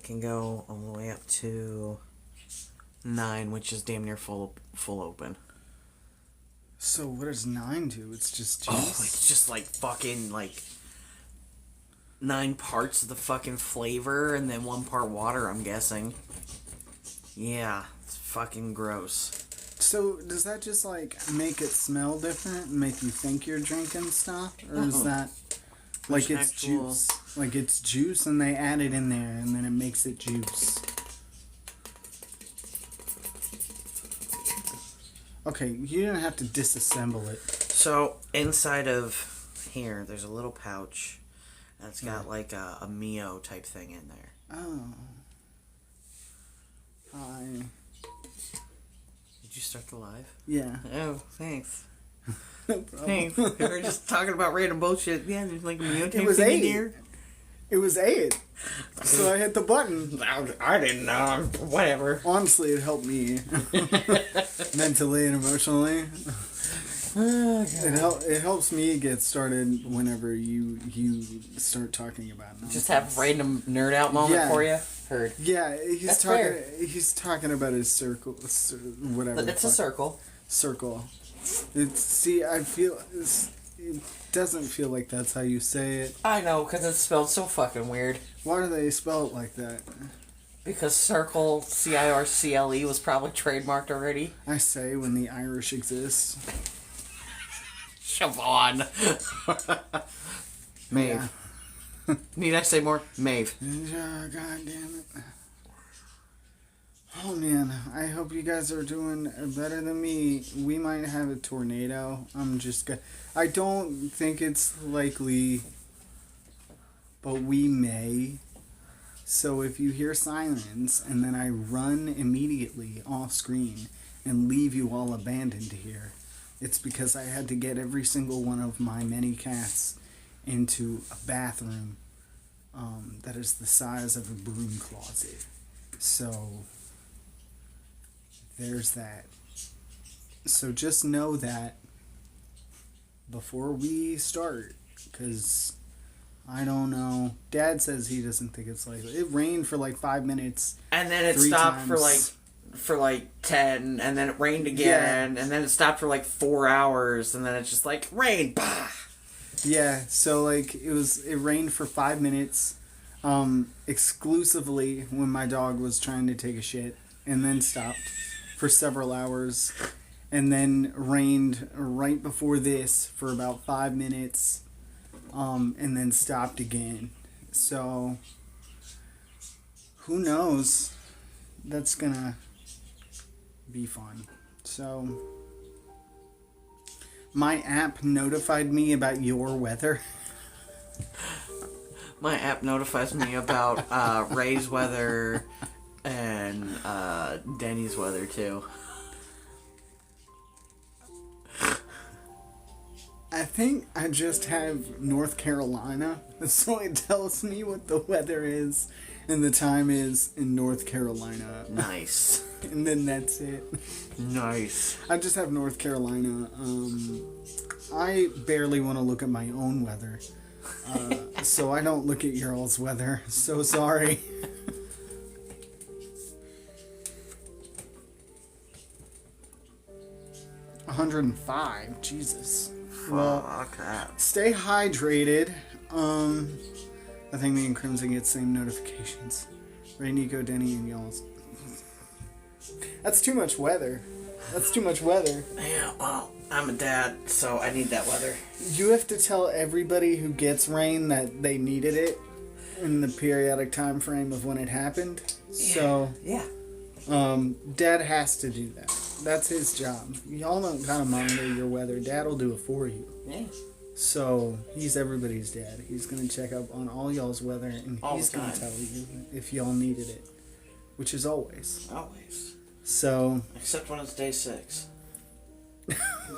It can go all the way up to 9, which is damn near full open. So what does 9 do? It's just juice? Oh, it's just like fucking like 9 parts of the fucking flavor and then 1 part water, I'm guessing. Yeah, it's fucking gross. So does that just like make it smell different and make you think you're drinking stuff? Or is that like it's juice? Like it's juice and they add it in there and then it makes it juice. Okay, you didn't have to disassemble it. So inside of here, there's a little pouch that's got like a Mio type thing in there. Oh. Hi. Did you start the live? Yeah. Oh, thanks. No problem. Thanks. We were just talking about random bullshit. Yeah, there's like a Mio type It was thing in 8. here. It was 8. So I hit the button. I didn't know. Whatever. Honestly, it helped me. Mentally and emotionally. Oh, It helps me get started whenever you start talking about nonsense. Just have a random nerd out moment for you. Heard. Yeah, That's fair. He's talking about his circle, whatever. It's a circle. Circle. I feel it doesn't feel like that's how you say it. I know, because it's spelled so fucking weird. Why do they spell it like that? Because circle, CIRCLE, was probably trademarked already. I say when the Irish exist. Siobhan. Maeve. Yeah. Need I say more? Maeve. God damn it. Oh man, I hope you guys are doing better than me. We might have a tornado. I don't think it's likely, but we may. So if you hear sirens and then I run immediately off screen and leave you all abandoned here, it's because I had to get every single one of my many cats into a bathroom that is the size of a broom closet. So there's that. So just know that before we start, because I don't know. Dad says he doesn't think it's likely. It rained for like 5 minutes. And then it stopped for like 10, and then it rained again, and then it stopped for like 4 hours, and then it's just like rain. Bah! Yeah, so like it rained for 5 minutes, exclusively when my dog was trying to take a shit, and then stopped for several hours, and then rained right before this for about 5 minutes, and then stopped again. So who knows? That's gonna be fun. So my app notified me about your weather. My app notifies me about Ray's weather and Denny's weather too. I think I just have North Carolina, so it tells me what the weather is and the time is in North Carolina. Nice. And then that's it. Nice. I just have North Carolina. I barely want to look at my own weather, so I don't look at your all's weather. So sorry. $105. Jesus. Well, Fuck that. stay hydrated. I think me and Crimson get same notifications. Ray, Nico, Denny, and y'all's. That's too much weather. Yeah, well, I'm a dad, so I need that weather. You have to tell everybody who gets rain that they needed it in the periodic time frame of when it happened. So, Yeah. Dad has to do that. That's his job. Y'all don't gotta monitor your weather. Dad will do it for you. Yeah. So, he's everybody's dad. He's gonna check up on all y'all's weather, and All he's the gonna time. tell you if y'all needed it. Which is always. Always. So, Except when it's day 6.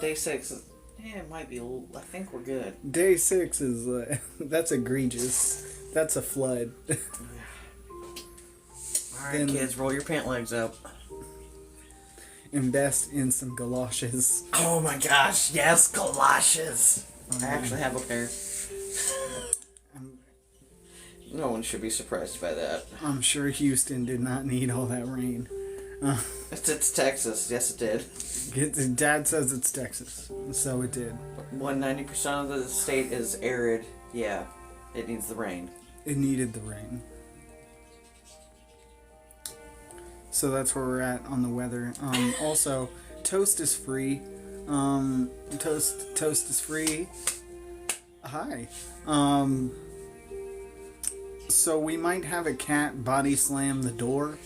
Day 6 is... Yeah, it might be a little... I think we're good. day 6 is, that's egregious. That's a flood. Alright, Then- kids, roll your pant legs up. Invest in some galoshes. Oh my gosh, yes, galoshes. I actually have a pair. No one should be surprised by that. I'm sure Houston did not need all that rain. It's Texas. Yes, it did. Dad says it's Texas, so it did. 90% of the state is arid. Yeah, it needs the rain. It needed the rain. So that's where we're at on the weather. Also, toast is free. Toast is free. Hi. So we might have a cat body slam the door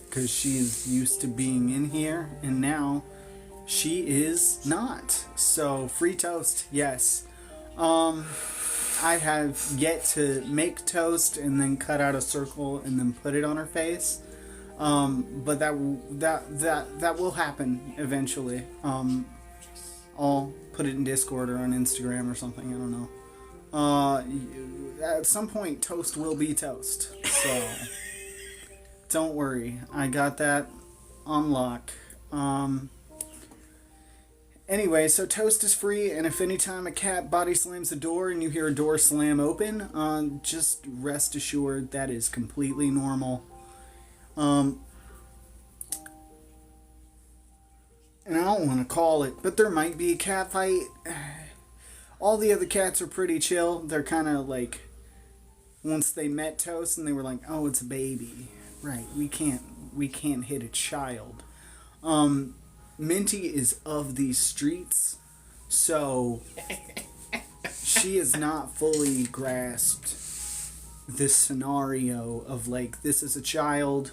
because she's used to being in here, and now she is not. So free toast, yes. I have yet to make toast and then cut out a circle and then put it on her face. But that will happen eventually. I'll put it in Discord or on Instagram or something. I don't know. At some point, toast will be toast. So don't worry, I got that on lock. Anyway, so toast is free, and if anytime a cat body slams the door and you hear a door slam open, just rest assured that is completely normal. And I don't want to call it, but there might be a cat fight. All the other cats are pretty chill. They're kind of like, once they met Toast and they were like, oh, it's a baby. Right, we can't hit a child. Minty is of these streets, so she has not fully grasped this scenario of like, this is a child,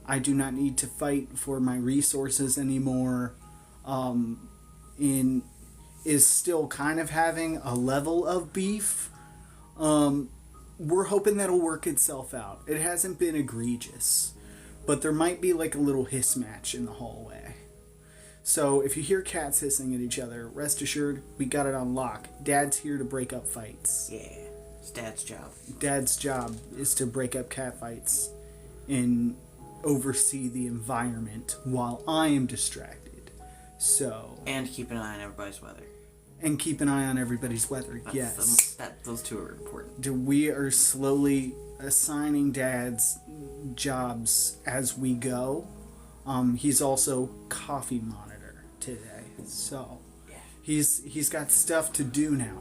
I do not need to fight for my resources anymore. Is still kind of having a level of beef. We're hoping that'll work itself out. It hasn't been egregious, but there might be like a little hiss match in the hallway. So if you hear cats hissing at each other, rest assured we got it on lock. Dad's here to break up fights. Yeah, it's Dad's job. Dad's job is to break up cat fights and oversee the environment while I am distracted. So, and keep an eye on everybody's weather. And keep an eye on everybody's weather. Yes. Those two are important. We are slowly assigning Dad's jobs as we go. He's also coffee monitor today. So yeah. He's got stuff to do now.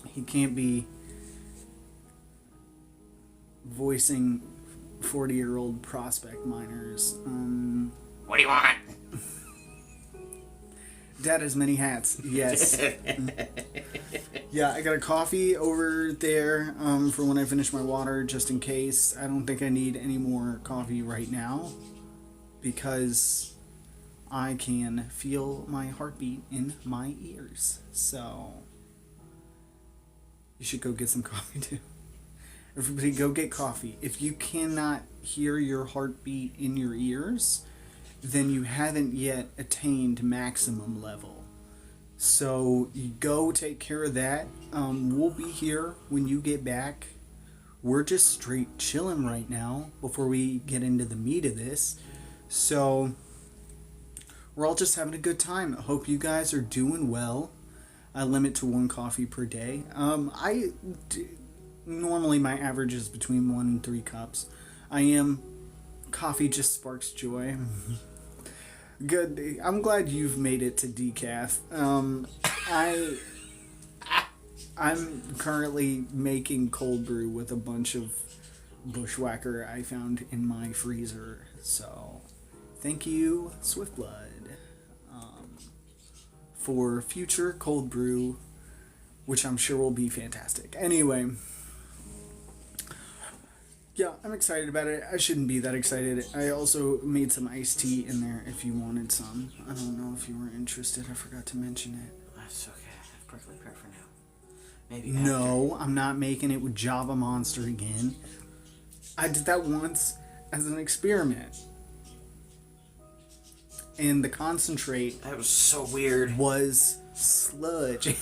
He can't be voicing 40-year-old prospect miners. What do you want? Dad has many hats. Yes. Yeah, I got a coffee over there for when I finish my water, just in case. I don't think I need any more coffee right now because I can feel my heartbeat in my ears. So you should go get some coffee too. Everybody go get coffee. If you cannot hear your heartbeat in your ears, then you haven't yet attained maximum level. So you go take care of that. We'll be here when you get back. We're just straight chilling right now before we get into the meat of this. So we're all just having a good time. I hope you guys are doing well. I limit to 1 coffee per day. Normally my average is between 1 and 3 cups. Coffee just sparks joy. Good. I'm glad you've made it to decaf. I'm currently making cold brew with a bunch of Bushwhacker I found in my freezer. So, thank you, Swiftblood, for future cold brew, which I'm sure will be fantastic. Anyway. Yeah, I'm excited about it. I shouldn't be that excited. I also made some iced tea in there if you wanted some. I don't know if you were interested. I forgot to mention it. That's okay. I have prickly pear for now. Maybe No, I'm not making it with Java Monster again. I did that once as an experiment. And the concentrate... That was so weird. ...was sludge.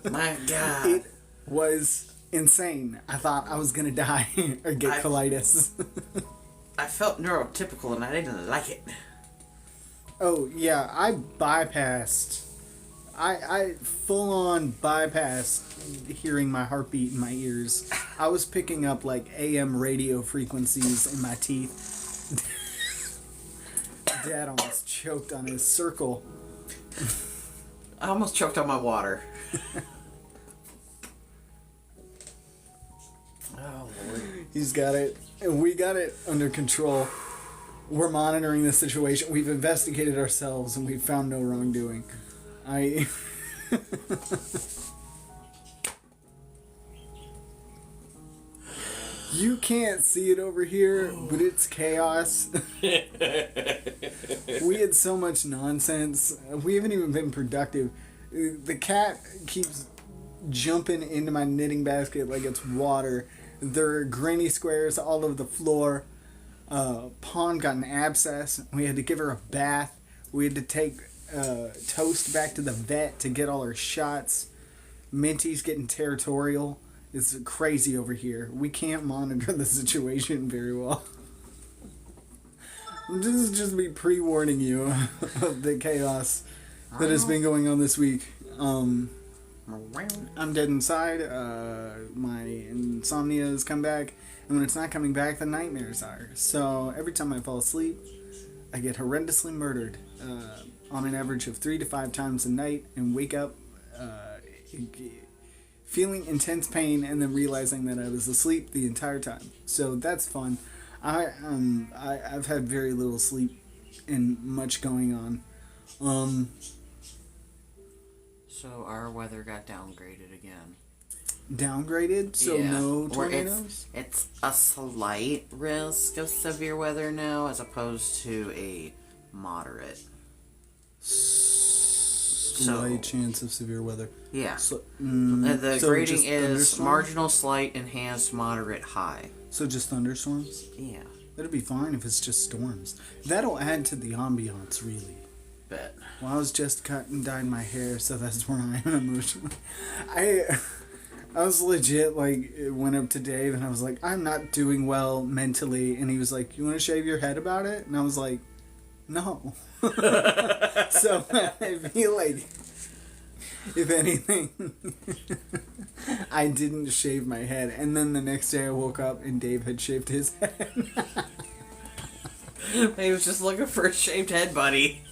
My God. It was... insane. I thought I was gonna die or get colitis. I felt neurotypical and I didn't like it. Oh yeah, I bypassed I full on bypassed hearing my heartbeat in my ears. I was picking up like AM radio frequencies in my teeth. Dad almost choked on his circle. I almost choked on my water. Oh, Lord. He's got it. And we got it under control. We're monitoring the situation. We've investigated ourselves and we've found no wrongdoing. You can't see it over here, but it's chaos. We had so much nonsense. We haven't even been productive. The cat keeps jumping into my knitting basket like it's water. There are granny squares all over the floor. Pawn got an abscess. We had to give her a bath. We had to take Toast back to the vet to get all her shots. Minty's getting territorial. It's crazy over here. We can't monitor the situation very well. This is just me pre-warning you of the chaos that has been going on this week. I'm dead inside. My insomnia has come back. And when it's not coming back, the nightmares are. So every time I fall asleep, I get horrendously murdered on an average of 3 to 5 times a night and wake up feeling intense pain and then realizing that I was asleep the entire time. So that's fun. I've had very little sleep and much going on. So our weather got downgraded again. Downgraded? So Yeah. no Or tornadoes? it's a slight risk of severe weather now as opposed to a moderate. Slight chance of severe weather. Yeah. So, The so grading just is thunderstorms? marginal, slight, enhanced, moderate, high. So just thunderstorms? Yeah. That'd be fine if it's just storms. That'll add to the ambiance, really. Bet. Well, I was just cut and dyed my hair, so that's where I am emotionally. I was legit, like, went up to Dave and I was like, I'm not doing well mentally. And he was like, you want to shave your head about it? And I was like, no. So I feel like, if anything, I didn't shave my head. And then the next day I woke up and Dave had shaved his head. He was just looking for a shaved head, buddy.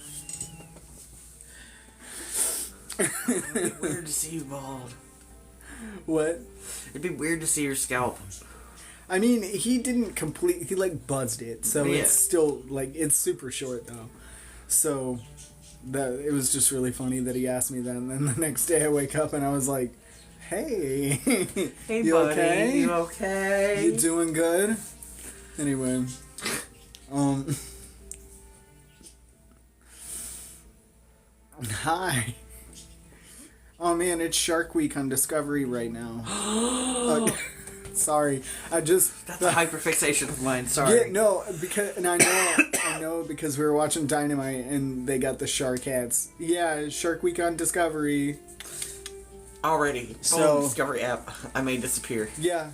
It'd be weird to see you bald. What? It'd be weird to see your scalp. I mean, he didn't he like buzzed it, so Yeah. it's still like it's super short though. So that it was just really funny that he asked me that, and then the next day I wake up and I was like, "Hey, Hey, you buddy. okay? You okay? You doing good?" Anyway, hi. Oh man, it's Shark Week on Discovery right now. Sorry, That's a hyperfixation of mine. Sorry. Yeah, no, because and I know because we were watching Dynamite and they got the shark hats. Yeah, Shark Week on Discovery. Already. So- Discovery app. I may disappear. Yeah,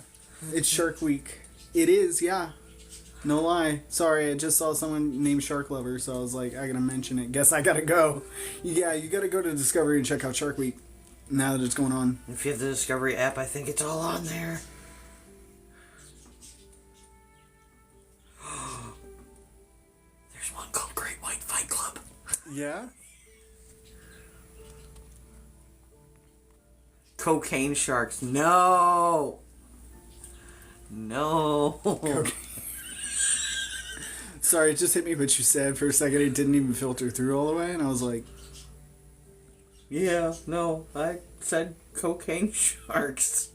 it's Shark Week. It is, yeah. No lie. Sorry, I just saw someone named Shark Lover, so I was like, I gotta mention it. Guess I gotta go. Yeah, you gotta go to Discovery and check out Shark Week now that it's going on. If you have the Discovery app, I think it's all on there. There's one called Great White Fight Club. Yeah? Cocaine sharks. No. No. Okay. Sorry, it just hit me what you said for a second. It didn't even filter through all the way, and I was like, Yeah, no. I said cocaine sharks.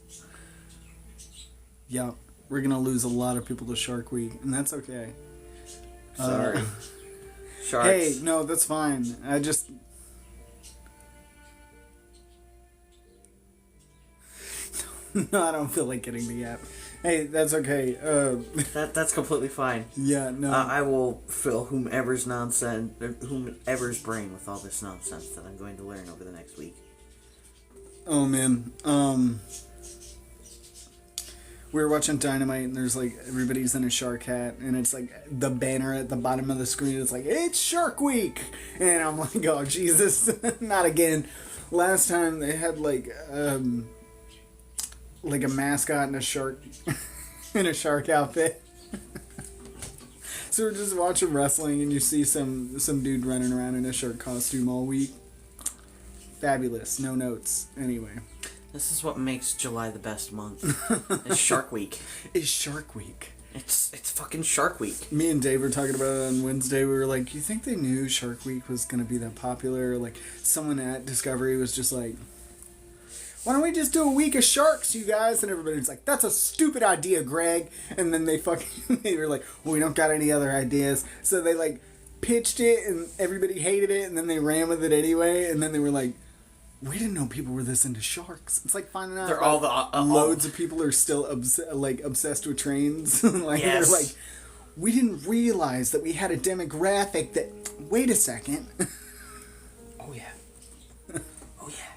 yeah, we're gonna lose a lot of people to Shark Week, and that's okay. Sorry. Sharks. Hey, no, that's fine. I just... No, I don't feel like getting the app. Hey, that's okay. That's completely fine. Yeah, no. I will fill whomever's brain with all this nonsense that I'm going to learn over the next week. Oh, man. We were watching Dynamite, and there's like everybody's in a shark hat, and it's like the banner at the bottom of the screen. It's like it's Shark Week, and I'm like, oh Jesus, not again. Last time they had like a mascot and a shark in a shark outfit. So we're just watching wrestling, and you see some dude running around in a shark costume all week. Fabulous. No notes. Anyway. This is what makes July the best month. It's Shark Week. It's Shark Week. It's fucking Shark Week. Me and Dave were talking about it on Wednesday. We were like, you think they knew Shark Week was going to be that popular? Like, someone at Discovery was just like, why don't we just do a week of sharks, you guys? And everybody's like, that's a stupid idea, Greg. And then they were like, well, we don't got any other ideas. So they like pitched it, and everybody hated it, and then they ran with it anyway. And then they were like, we didn't know people were this into sharks. It's like finding out They're all the loads of people are still obsessed with trains. Like yes. They're like, we didn't realize that we had a demographic that. Wait a second. Oh yeah. Oh yeah.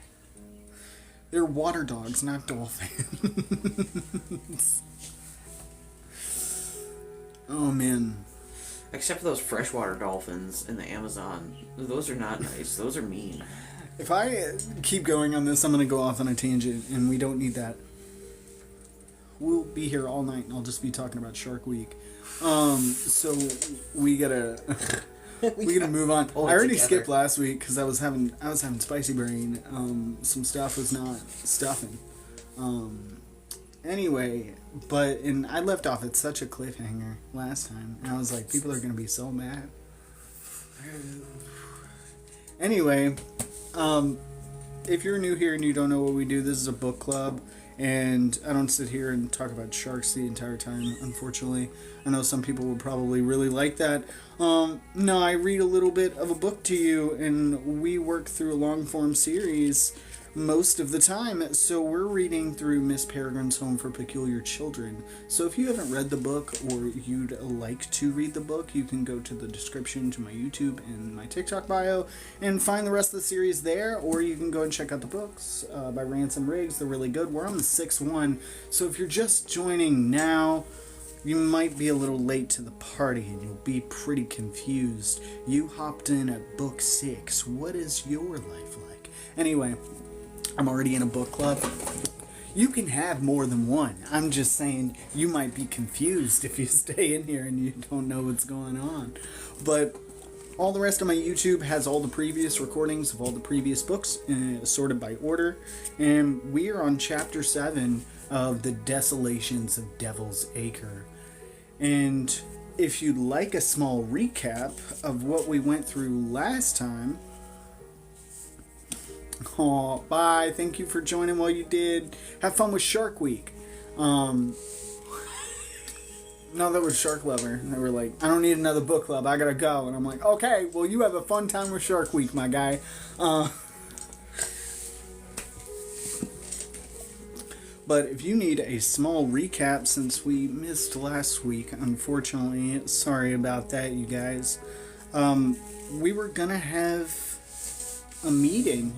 They're water dogs, not dolphins. Oh man. Except for those freshwater dolphins in the Amazon. Those are not nice. Those are mean. If I keep going on this, I'm going to go off on a tangent, and we don't need that. We'll be here all night, and I'll just be talking about Shark Week. So we gotta move on. I already skipped last week because I was having spicy brain. Some stuff was not stuffing. Anyway, and I left off at such a cliffhanger last time, and I was like, people are gonna be so mad. Anyway. If you're new here and you don't know what we do, this is a book club, and I don't sit here and talk about sharks the entire time, unfortunately. I know some people would probably really like that. No, I read a little bit of a book to you, and we work through a long-form series most of the time. So we're reading through Miss Peregrine's Home for Peculiar Children. So if you haven't read the book, or you'd like to read the book, you can go to the description to my YouTube and my TikTok bio and find the rest of the series there, or you can go and check out the books by Ransom Riggs. They're really good. We're on the 6th one, so if you're just joining now, you might be a little late to the party and you'll be pretty confused. You hopped in at book 6. What is your life like? Anyway, I'm already in a book club. You can have more than one. I'm just saying you might be confused if you stay in here and you don't know what's going on. But all the rest of my YouTube has all the previous recordings of all the previous books sorted by order. And we are on chapter 7 of The Desolations of Devil's Acre. And if you'd like a small recap of what we went through last time... Oh, bye. Thank you for joining while you did. Have fun with Shark Week. No, that was Shark Lover. They were like, I don't need another book club. I gotta go. And I'm like, okay, well, you have a fun time with Shark Week, my guy. But if you need a small recap, since we missed last week, unfortunately, sorry about that, you guys. We were gonna have a meeting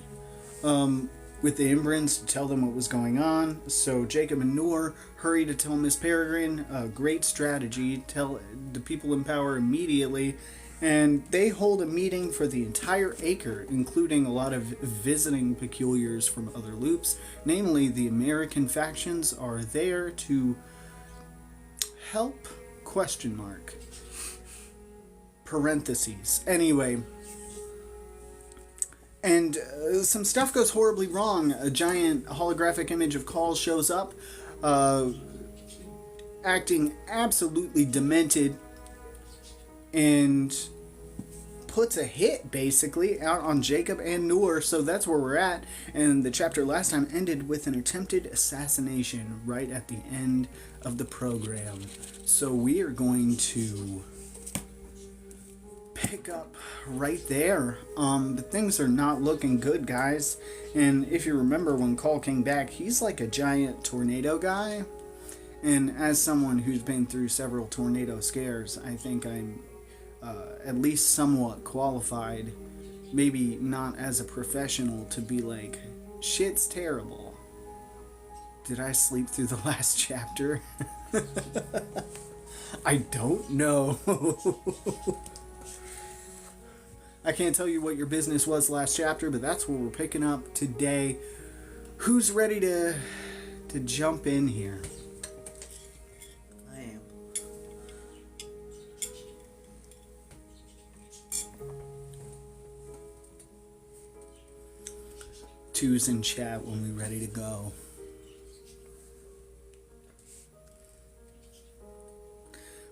with the Imbrans to tell them what was going on. So Jacob and Noor hurry to tell Miss Peregrine. Great strategy. Tell the people in power immediately. And they hold a meeting for the entire acre, including a lot of visiting peculiars from other loops. Namely, the American factions are there to help, question mark. Parentheses. Anyway... And some stuff goes horribly wrong. A giant holographic image of Call shows up, acting absolutely demented, and puts a hit, basically, out on Jacob and Noor. So that's where we're at. And the chapter last time ended with an attempted assassination right at the end of the program. So we are going to... pick up right there. But things are not looking good, guys. And if you remember when Call came back, he's like a giant tornado guy. And as someone who's been through several tornado scares, I think I'm at least somewhat qualified, maybe not as a professional, to be like, shit's terrible. Did I sleep through the last chapter? I don't know. I can't tell you what your business was last chapter, but that's what we're picking up today. Who's ready to jump in here? I am. Two's in chat when we're ready to go.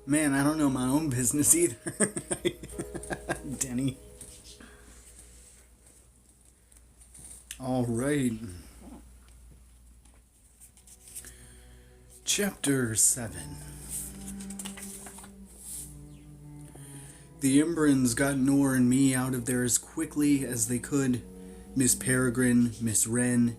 Man, I don't know my own business either. Denny. All right. Chapter 7. The Embrons got Nor and me out of there as quickly as they could. Miss Peregrine, Miss Wren,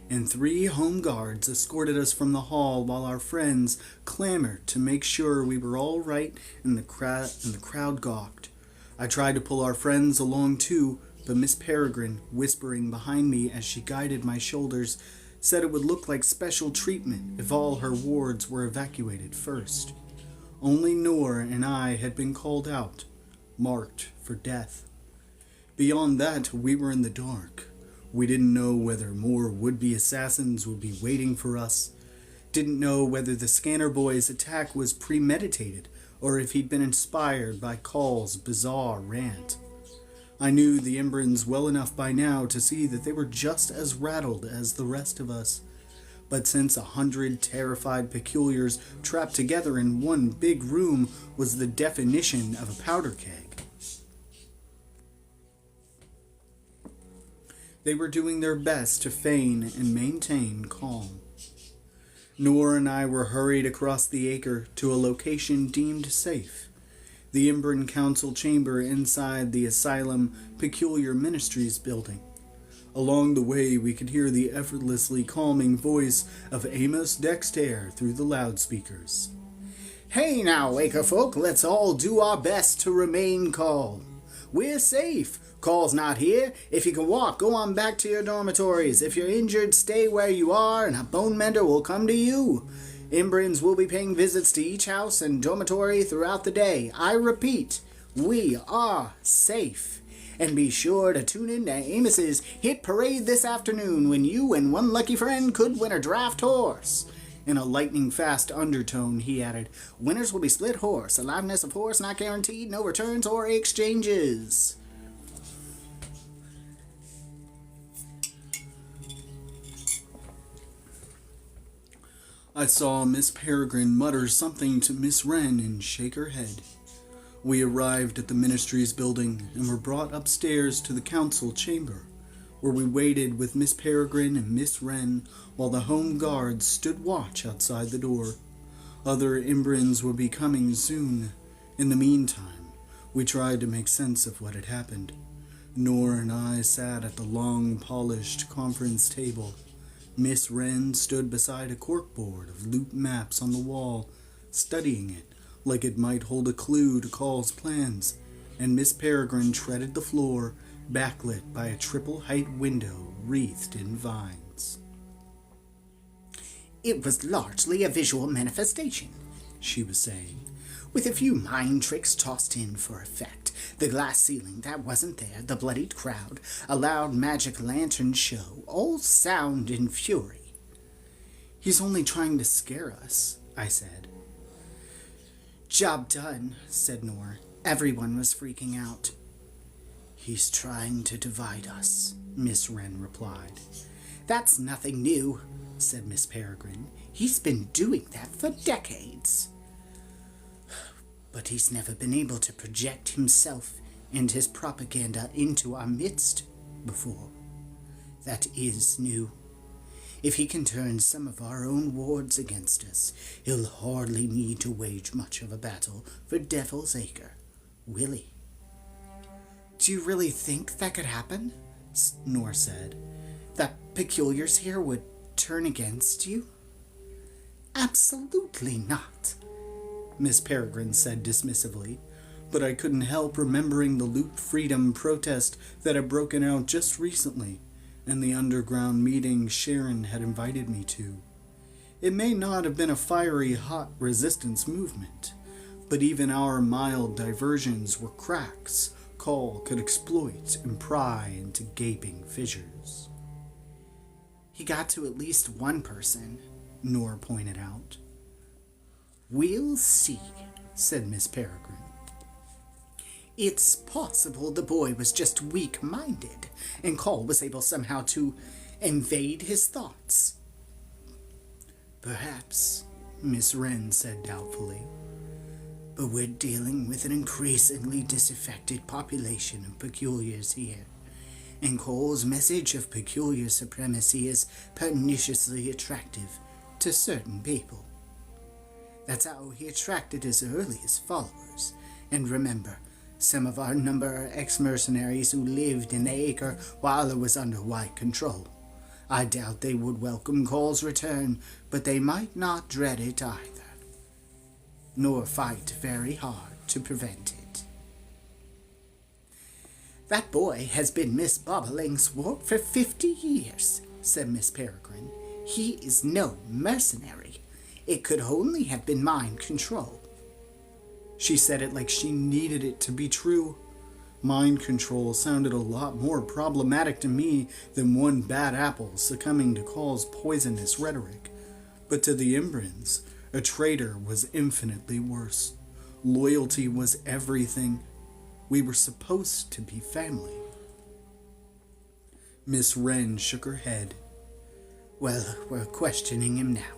and 3 home guards escorted us from the hall while our friends clamored to make sure we were all right and the crowd gawked. I tried to pull our friends along too, but Miss Peregrine, whispering behind me as she guided my shoulders, said it would look like special treatment if all her wards were evacuated first. Only Nor and I had been called out, marked for death. Beyond that, we were in the dark. We didn't know whether more would-be assassins would be waiting for us. Didn't know whether the Scanner Boy's attack was premeditated or if he'd been inspired by Call's bizarre rant. I knew the Embrons well enough by now to see that they were just as rattled as the rest of us. But since 100 terrified peculiars trapped together in one big room was the definition of a powder keg, they were doing their best to feign and maintain calm. Nor and I were hurried across the acre to a location deemed safe, the Embron Council chamber inside the Asylum Peculiar Ministries building. Along the way, we could hear the effortlessly calming voice of Amos Dexter through the loudspeakers. "Hey now, acre folk, let's all do our best to remain calm. We're safe. Call's not here. If you can walk, go on back to your dormitories. If you're injured, stay where you are, and a bone mender will come to you. Embrons will be paying visits to each house and dormitory throughout the day. I repeat, we are safe. And be sure to tune in to Amos's Hit Parade this afternoon when you and one lucky friend could win a draft horse." In a lightning-fast undertone, he added, "Winners will be split horse. Aliveness of horse not guaranteed. No returns or exchanges." I saw Miss Peregrine mutter something to Miss Wren and shake her head. We arrived at the Ministries building and were brought upstairs to the council chamber, where we waited with Miss Peregrine and Miss Wren while the home guards stood watch outside the door. Other Embrons would be coming soon. In the meantime, we tried to make sense of what had happened. Nor and I sat at the long, polished conference table. Miss Wren stood beside a corkboard of loot maps on the wall, studying it like it might hold a clue to Call's plans, and Miss Peregrine treaded the floor, backlit by a triple-height window wreathed in vines. "It was largely a visual manifestation," she was saying, "with a few mind tricks tossed in for effect. The glass ceiling that wasn't there, the bloodied crowd, a loud magic lantern show, all sound and fury." "He's only trying to scare us," I said. "Job done," said Nor. "Everyone was freaking out." "He's trying to divide us," Miss Wren replied. "That's nothing new," said Miss Peregrine. "He's been doing that for decades." "But he's never been able to project himself and his propaganda into our midst before. That is new. If he can turn some of our own wards against us, he'll hardly need to wage much of a battle for Devil's Acre, will he?" "Do you really think that could happen?" Nor said. "That peculiars here would turn against you?" "Absolutely not," Miss Peregrine said dismissively, but I couldn't help remembering the loot freedom protest that had broken out just recently, and the underground meeting Sharon had invited me to. It may not have been a fiery, hot resistance movement, but even our mild diversions were cracks Cole could exploit and pry into gaping fissures. He got to at least one person, Nor pointed out. "We'll see," said Miss Peregrine. "It's possible the boy was just weak-minded, and Cole was able somehow to invade his thoughts." "Perhaps," Miss Wren said doubtfully. "But we're dealing with an increasingly disaffected population of peculiars here, and Cole's message of peculiar supremacy is perniciously attractive to certain people. That's how he attracted his earliest followers. And remember, some of our number are ex-mercenaries who lived in the Acre while it was under white control. I doubt they would welcome Cole's return, but they might not dread it either, nor fight very hard to prevent it." "That boy has been Miss Bobolink's ward for 50 years, said Miss Peregrine. "He is no mercenary. It could only have been mind control." She said it like she needed it to be true. Mind control sounded a lot more problematic to me than one bad apple succumbing to Cole's poisonous rhetoric. But to the Imbrans, a traitor was infinitely worse. Loyalty was everything. We were supposed to be family. Miss Wren shook her head. "Well, we're questioning him now,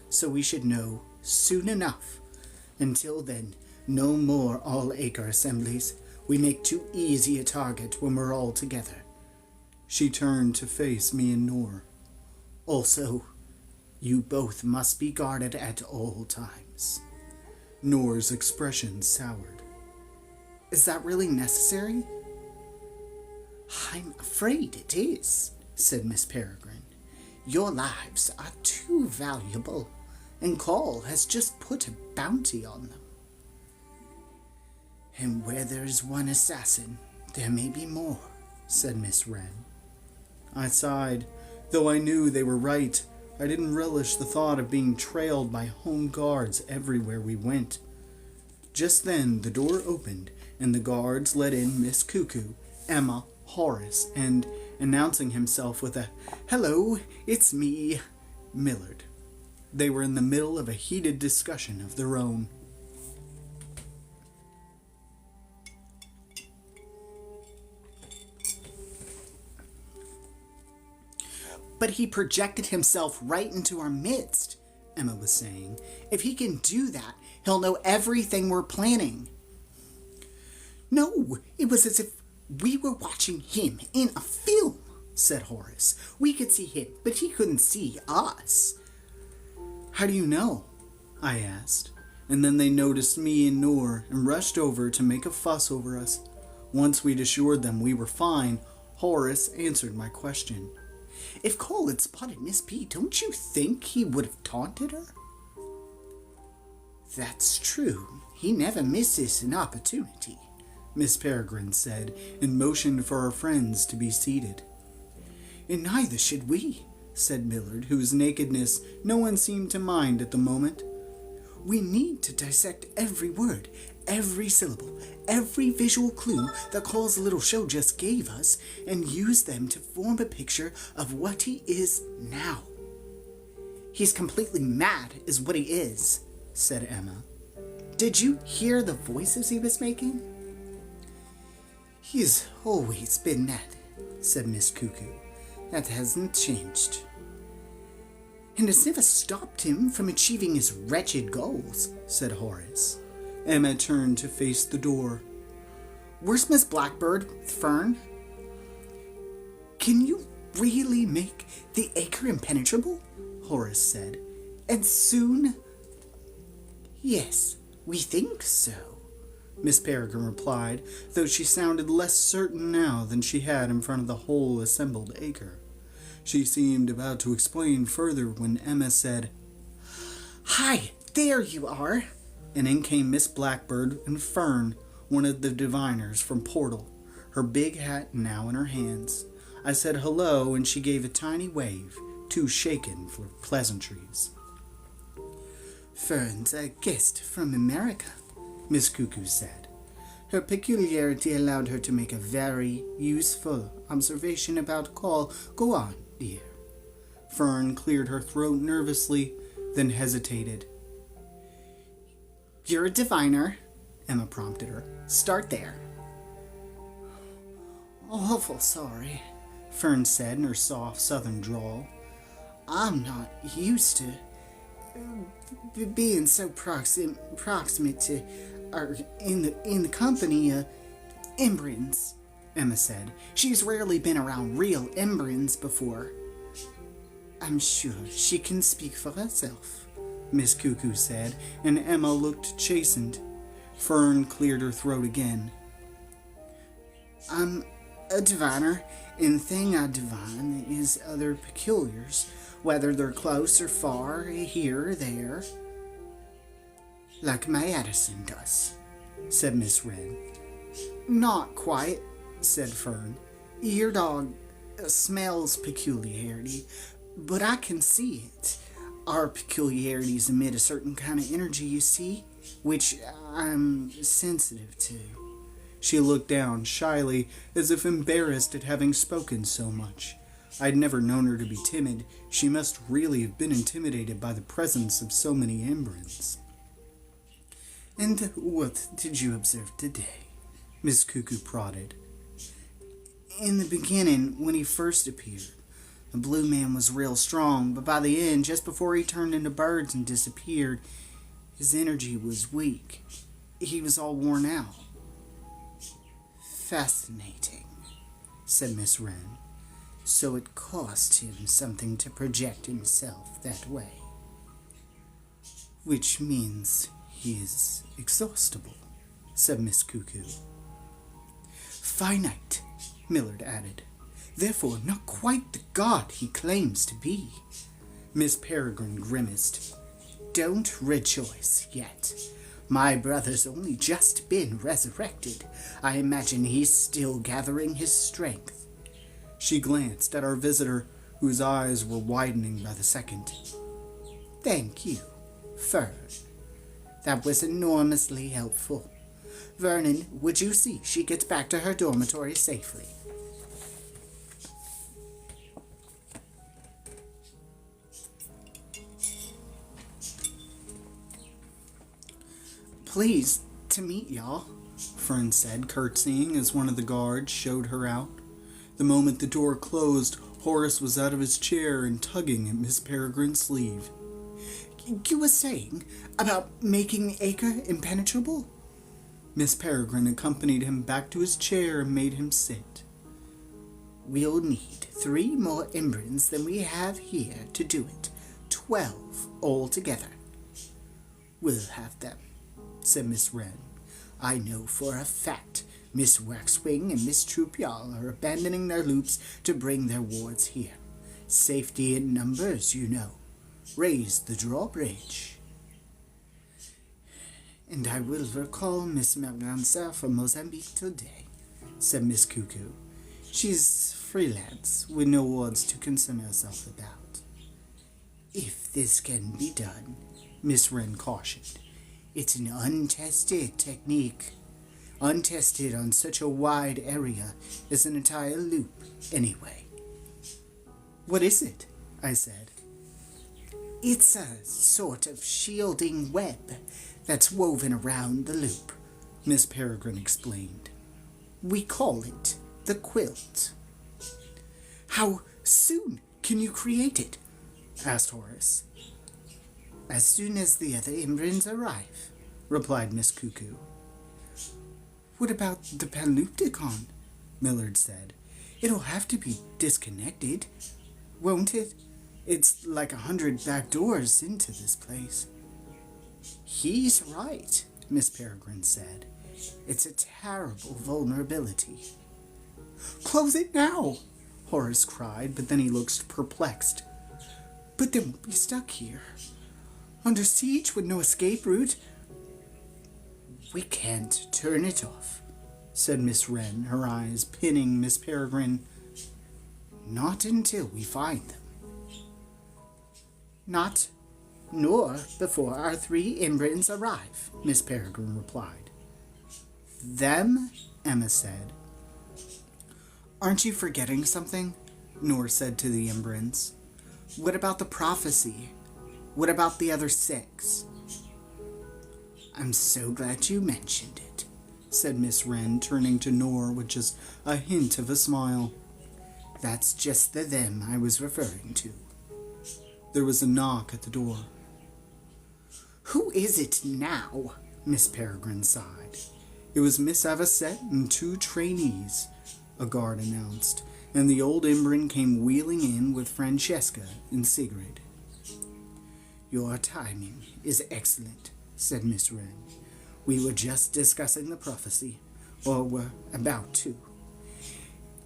so we should know soon enough. Until then, no more all-acre assemblies. We make too easy a target when we're all together." She turned to face me and Nor. "Also, you both must be guarded at all times." Nor's expression soured. "Is that really necessary?" "I'm afraid it is," said Miss Peregrine. "Your lives are too valuable, and Cole has just put a bounty on them." "And where there's one assassin, there may be more," said Miss Wren. I sighed. Though I knew they were right, I didn't relish the thought of being trailed by home guards everywhere we went. Just then the door opened, and the guards let in Miss Cuckoo, Emma, Horace, and, announcing himself with a "Hello, it's me," Millard. They were in the middle of a heated discussion of their own. "But he projected himself right into our midst," Emma was saying. "If he can do that, he'll know everything we're planning." "No, it was as if we were watching him in a film," said Horace. "We could see him, but he couldn't see us." "How do you know?" I asked, and then they noticed me and Nor and rushed over to make a fuss over us. Once we'd assured them we were fine, Horace answered my question. "If Cole had spotted Miss P, don't you think he would have taunted her?" "That's true. He never misses an opportunity," Miss Peregrine said, and motioned for our friends to be seated. "And neither should we," said Millard, whose nakedness no one seemed to mind at the moment. "We need to dissect every word, every syllable, every visual clue that Cole's little show just gave us, and use them to form a picture of what he is now." "He's completely mad, is what he is," said Emma. "Did you hear the voices he was making?" "He's always been mad," said Miss Cuckoo. "That hasn't changed." "And it's never stopped him from achieving his wretched goals," said Horace. Emma turned to face the door. "Where's Miss Blackbird, Fern?" "Can you really make the Acre impenetrable?" Horace said. "And soon?" "Yes, we think so," Miss Peregrine replied, though she sounded less certain now than she had in front of the whole assembled Acre. She seemed about to explain further when Emma said, "Hi, there you are." And in came Miss Blackbird and Fern, one of the diviners from Portal, her big hat now in her hands. I said hello, and she gave a tiny wave, too shaken for pleasantries. Fern's a guest from America, Miss Cuckoo said. Her peculiarity allowed her to make a very useful observation about call. Go on, dear. Fern cleared her throat nervously, then hesitated. You're a diviner, Emma prompted her. Start there. Awful sorry, Fern said in her soft southern drawl. I'm not used to being so proximate to, or in the company of Embrins, Emma said. She's rarely been around real Embrins before. I'm sure she can speak for herself, Miss Cuckoo said, and Emma looked chastened. Fern cleared her throat again. I'm a diviner, and the thing I divine is other peculiars, whether they're close or far, here or there. Like my Addison does, said Miss Wren. Not quite, said Fern. Your dog smells peculiarity, but I can see it. Our peculiarities emit a certain kind of energy, you see, which I'm sensitive to. She looked down shyly, as if embarrassed at having spoken so much. I'd never known her to be timid. She must really have been intimidated by the presence of so many Embrins. And what did you observe today? Miss Cuckoo prodded. In the beginning, when he first appeared, the blue man was real strong, but by the end, just before he turned into birds and disappeared, his energy was weak. He was all worn out. Fascinating, said Miss Wren. So it cost him something to project himself that way. Which means he is exhaustible, said Miss Cuckoo. Finite, Millard added. Therefore not quite the god he claims to be. Miss Peregrine grimaced. Don't rejoice yet. My brother's only just been resurrected. I imagine he's still gathering his strength. She glanced at our visitor, whose eyes were widening by the second. Thank you, Fern. That was enormously helpful. Vernon, would you see she gets back to her dormitory safely? Pleased to meet y'all, Fern said, curtsying as one of the guards showed her out. The moment the door closed, Horace was out of his chair and tugging at Miss Peregrine's sleeve. You were saying about making Acre impenetrable? Miss Peregrine accompanied him back to his chair and made him sit. We'll need 3 more Embrins than we have here to do it. 12 altogether. We'll have them, said Miss Wren. I know for a fact Miss Waxwing and Miss Troupial are abandoning their loops to bring their wards here. Safety in numbers, you know. Raise the drawbridge. And I will recall Miss Merganza from Mozambique today, said Miss Cuckoo. She's freelance, with no wards to concern herself about. If this can be done, Miss Wren cautioned. It's an untested technique. Untested on such a wide area as an entire loop, anyway. What is it? I said. It's a sort of shielding web that's woven around the loop, Miss Peregrine explained. We call it the quilt. How soon can you create it? Asked Horace. As soon as the other Embrins arrive, replied Miss Cuckoo. What about the Panopticon? Millard said. It'll have to be disconnected, won't it? It's like 100 back doors into this place. He's right, Miss Peregrine said. It's a terrible vulnerability. Close it now, Horace cried, but then he looked perplexed. But then we'll be stuck here. Under siege with no escape route? We can't turn it off, said Miss Wren, her eyes pinning Miss Peregrine. Not until we find them. Not nor before our 3 Imbrins arrive, Miss Peregrine replied. Them? Emma said. Aren't you forgetting something? Nor said to the Imbrins. What about the prophecy? What about the other 6? I'm so glad you mentioned it, said Miss Wren, turning to Nor with just a hint of a smile. That's just the them I was referring to. There was a knock at the door. Who is it now? Miss Peregrine sighed. It was Miss Avocet and 2 trainees, a guard announced, and the old Imbrin came wheeling in with Francesca and Sigrid. Your timing is excellent, said Miss Wren. We were just discussing the prophecy, or were about to.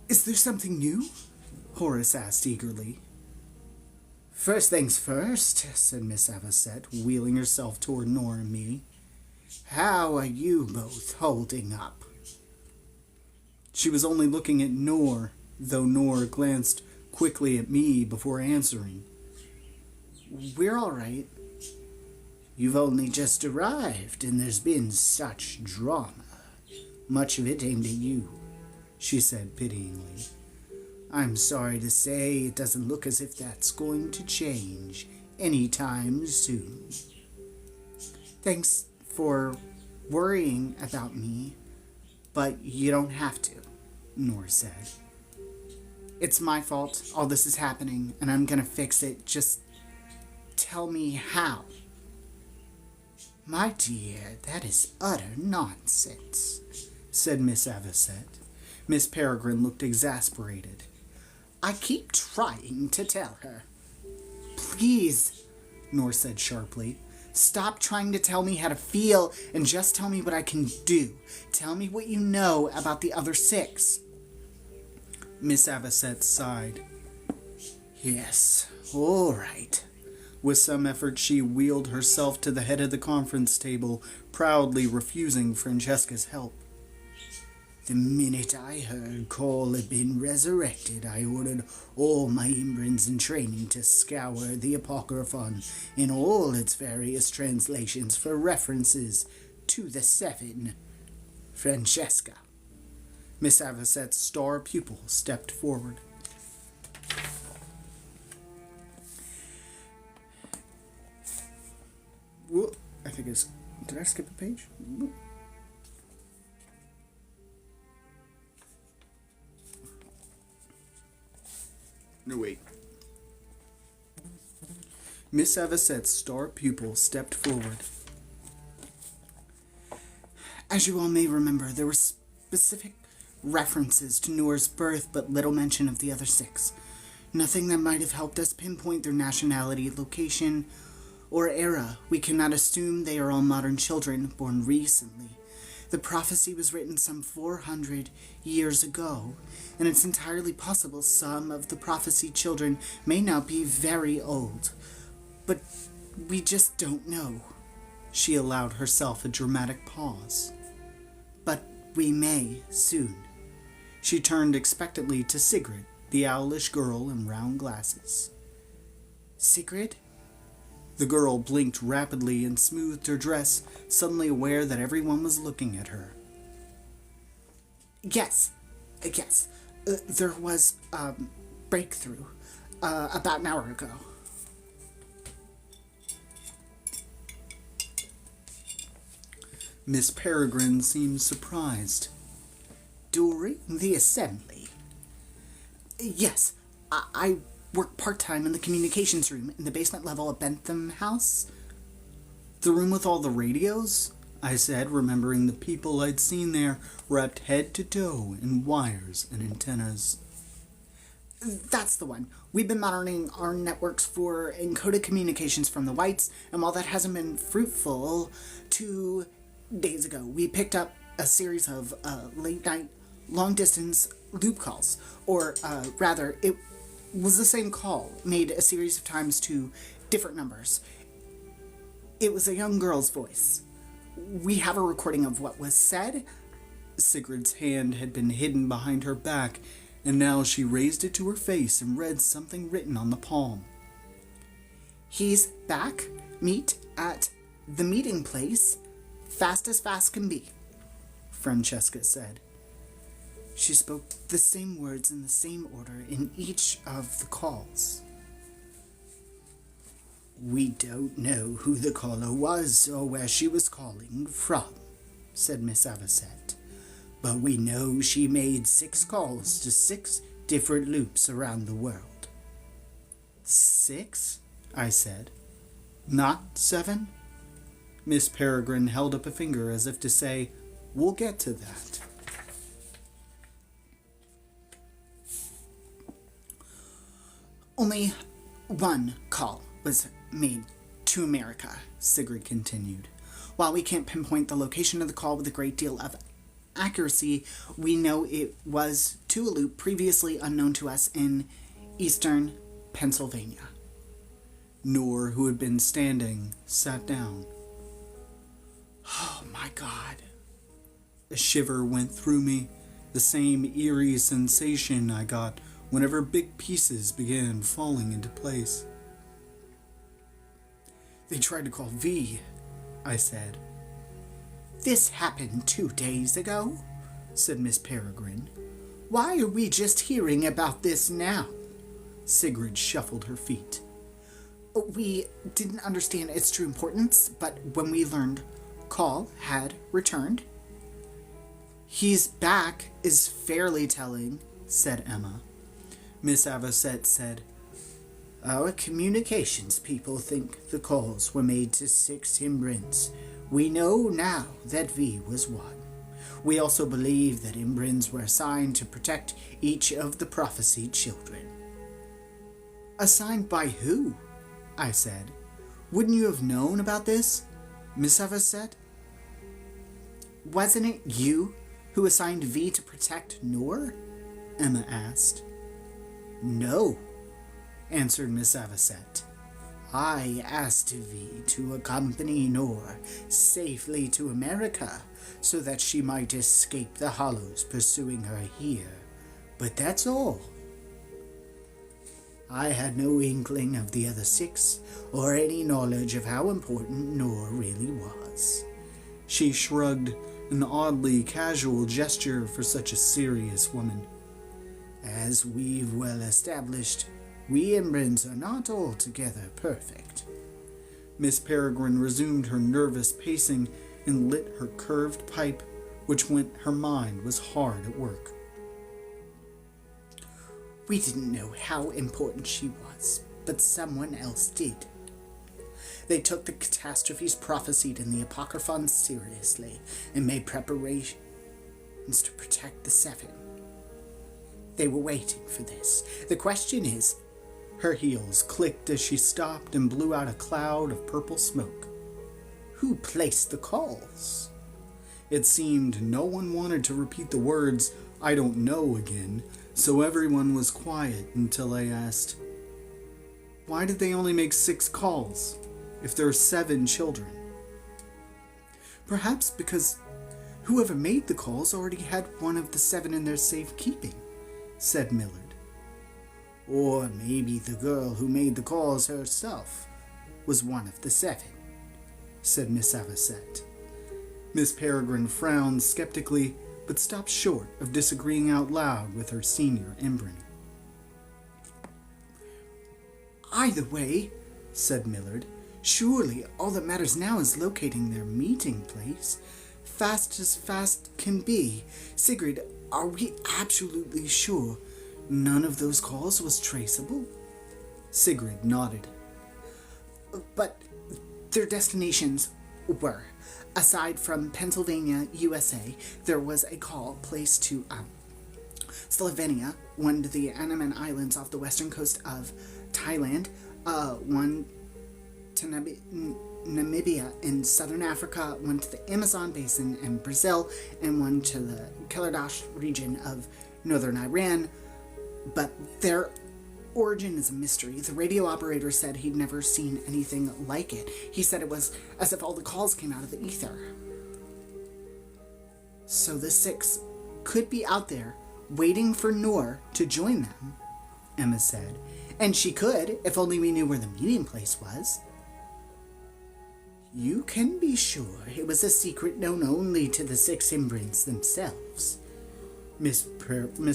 Is there something new? Horace asked eagerly. First things first, said Miss Avocet, wheeling herself toward Nor and me. How are you both holding up? She was only looking at Nor, though Nor glanced quickly at me before answering. We're all right. You've only just arrived, and there's been such drama. Much of it aimed at you, she said pityingly. I'm sorry to say it doesn't look as if that's going to change anytime soon. Thanks for worrying about me, but you don't have to, Nor said. It's my fault all this is happening, and I'm gonna fix it. Just tell me how. My dear, that is utter nonsense, said Miss Avocet. Miss Peregrine looked exasperated. I keep trying to tell her. Please, Nor said sharply. Stop trying to tell me how to feel and just tell me what I can do. Tell me what you know about the other 6. Miss Avocet sighed. Yes, all right. With some effort, she wheeled herself to the head of the conference table, proudly refusing Francesca's help. The minute I heard Cole had been resurrected, I ordered all my Imbrins in training to scour the Apocryphon in all its various translations for references to the 7. Francesca. Miss Avocet's star pupil stepped forward. Whoa, I think it's... Did I skip a page? Whoa. No, wait. Miss Avocet's star pupil stepped forward. As you all may remember, there were specific references to Nor's birth, but little mention of the other 6. Nothing that might have helped us pinpoint their nationality, location, or era. We cannot assume they are all modern children born recently. The prophecy was written some 400 years ago, and it's entirely possible some of the prophecy children may now be very old. But we just don't know. She allowed herself a dramatic pause. But we may soon. She turned expectantly to Sigrid, the owlish girl in round glasses. Sigrid? The girl blinked rapidly and smoothed her dress, suddenly aware that everyone was looking at her. Yes. There was a breakthrough about an hour ago. Miss Peregrine seemed surprised. During the assembly? Yes, I work part-time in the communications room in the basement level of Bentham House. The room with all the radios? I said, remembering the people I'd seen there wrapped head to toe in wires and antennas. That's the one. We've been monitoring our networks for encoded communications from the Whites, and while that hasn't been fruitful, 2 days ago we picked up a series of late-night, long-distance loop calls. Or, rather, it was the same call, made a series of times to different numbers. It was a young girl's voice. We have a recording of what was said. Sigrid's hand had been hidden behind her back, and now she raised it to her face and read something written on the palm. He's back. meet at the meeting place fast as fast can be, Francesca said. She spoke the same words in the same order in each of the calls. We don't know who the caller was or where she was calling from, said Miss Avocet, but we know she made 6 calls to 6 different loops around the world. 6? I said. Not 7? Miss Peregrine held up a finger as if to say, we'll get to that. Only 1 call was made to America, Sigrid continued. While we can't pinpoint the location of the call with a great deal of accuracy, we know it was to a loop previously unknown to us in eastern Pennsylvania. Noor, who had been standing, sat down. Oh my God. A shiver went through me, the same eerie sensation I got whenever big pieces began falling into place. They tried to call V, I said. This happened 2 days ago, said Miss Peregrine. Why are we just hearing about this now? Sigrid shuffled her feet. We didn't understand its true importance, but when we learned Call had returned. He's back is fairly telling, said Emma. Miss Avocet said, Our communications people think the calls were made to 6 Imbrins. We know now that V was 1. We also believe that Imbrins were assigned to protect each of the prophesied children. Assigned by who? I said. Wouldn't you have known about this, Miss Avocet? Wasn't it you who assigned V to protect Noor? Emma asked. No, answered Miss Avocet. I asked V to accompany Noor safely to America so that she might escape the Hollows pursuing her here. But that's all. I had no inkling of the other 6 or any knowledge of how important Noor really was. She shrugged, an oddly casual gesture for such a serious woman. As we've well established, we Imbrins are not altogether perfect. Miss Peregrine resumed her nervous pacing and lit her curved pipe, which meant her mind was hard at work. We didn't know how important she was, but someone else did. They took the catastrophes prophesied in the Apocryphon seriously and made preparations to protect the 7. They were waiting for this. The question is, her heels clicked as she stopped and blew out a cloud of purple smoke. Who placed the calls? It seemed no one wanted to repeat the words, I don't know again, so everyone was quiet until I asked, why did they only make 6 calls if there are 7 children? Perhaps because whoever made the calls already had one of the 7 in their safekeeping, said Millard. Or maybe the girl who made the calls herself was one of the 7, said Miss Avocet. Miss Peregrine frowned skeptically, but stopped short of disagreeing out loud with her senior Imbrin. Either way, said Millard, surely all that matters now is locating their meeting place. Fast as fast can be. Sigrid, are we absolutely sure none of those calls was traceable? Sigrid nodded. But their destinations were. Aside from Pennsylvania, USA, there was a call placed to Slovenia, one to the Andaman Islands off the western coast of Thailand, one to Namibia in southern Africa, one to the Amazon basin in Brazil, and one to the Kaladosh region of northern Iran. But their origin is a mystery. The radio operator said he'd never seen anything like it. He said it was as if all the calls came out of the ether. So the 6 could be out there waiting for Noor to join them, Emma said. And she could, if only we knew where the meeting place was. You can be sure it was a secret known only to the Six Imbrins themselves, Miss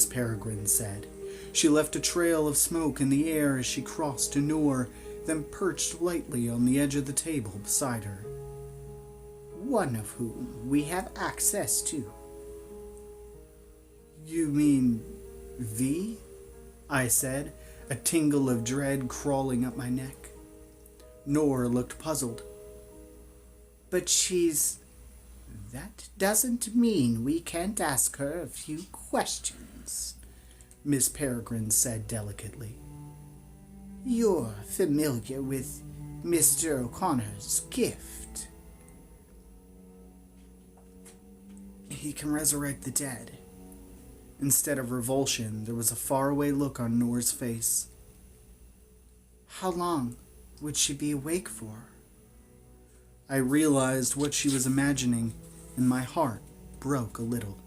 Peregrine said. She left a trail of smoke in the air as she crossed to Noor, then perched lightly on the edge of the table beside her. One of whom we have access to. You mean V? I said, a tingle of dread crawling up my neck. Noor looked puzzled. But she's... That doesn't mean we can't ask her a few questions, Miss Peregrine said delicately. You're familiar with Mr. O'Connor's gift. He can resurrect the dead. Instead of revulsion, there was a faraway look on Noor's face. How long would she be awake for? I realized what she was imagining, and my heart broke a little.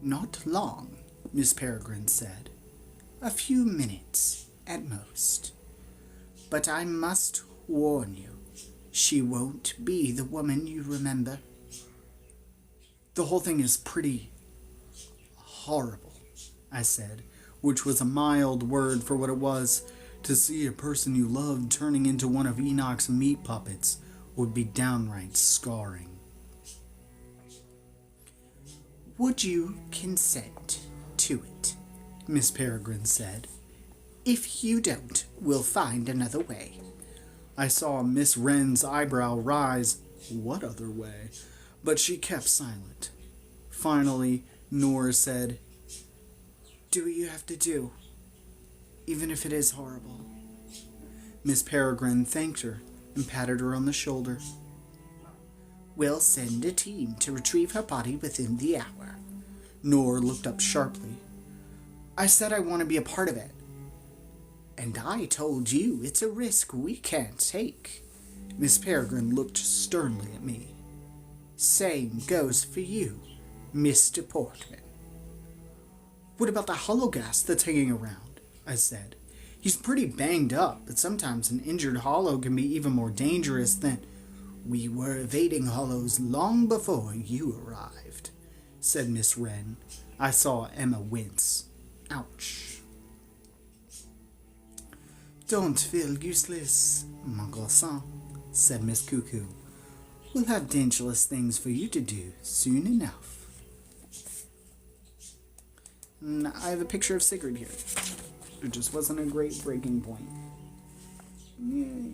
Not long, Miss Peregrine said. A few minutes, at most. But I must warn you, she won't be the woman you remember. The whole thing is pretty horrible, I said, which was a mild word for what it was. To see a person you loved turning into one of Enoch's meat puppets would be downright scarring. Would you consent to it? Miss Peregrine said. If you don't, we'll find another way. I saw Miss Wren's eyebrow rise. What other way? But she kept silent. Finally, Noor said, Do what you have to do, even if it is horrible. Miss Peregrine thanked her and patted her on the shoulder. We'll send a team to retrieve her body within the hour. Noor looked up sharply. I said I want to be a part of it. And I told you it's a risk we can't take. Miss Peregrine looked sternly at me. Same goes for you, Mr. Portman. What about the hollow gas that's hanging around? I said. He's pretty banged up, but sometimes an injured hollow can be even more dangerous than... We were evading hollows long before you arrived, said Miss Wren. I saw Emma wince. Ouch. Don't feel useless, mon garçon, said Miss Cuckoo. We'll have dangerous things for you to do soon enough. I have a picture of Sigurd here. It just wasn't a great breaking point. Yay.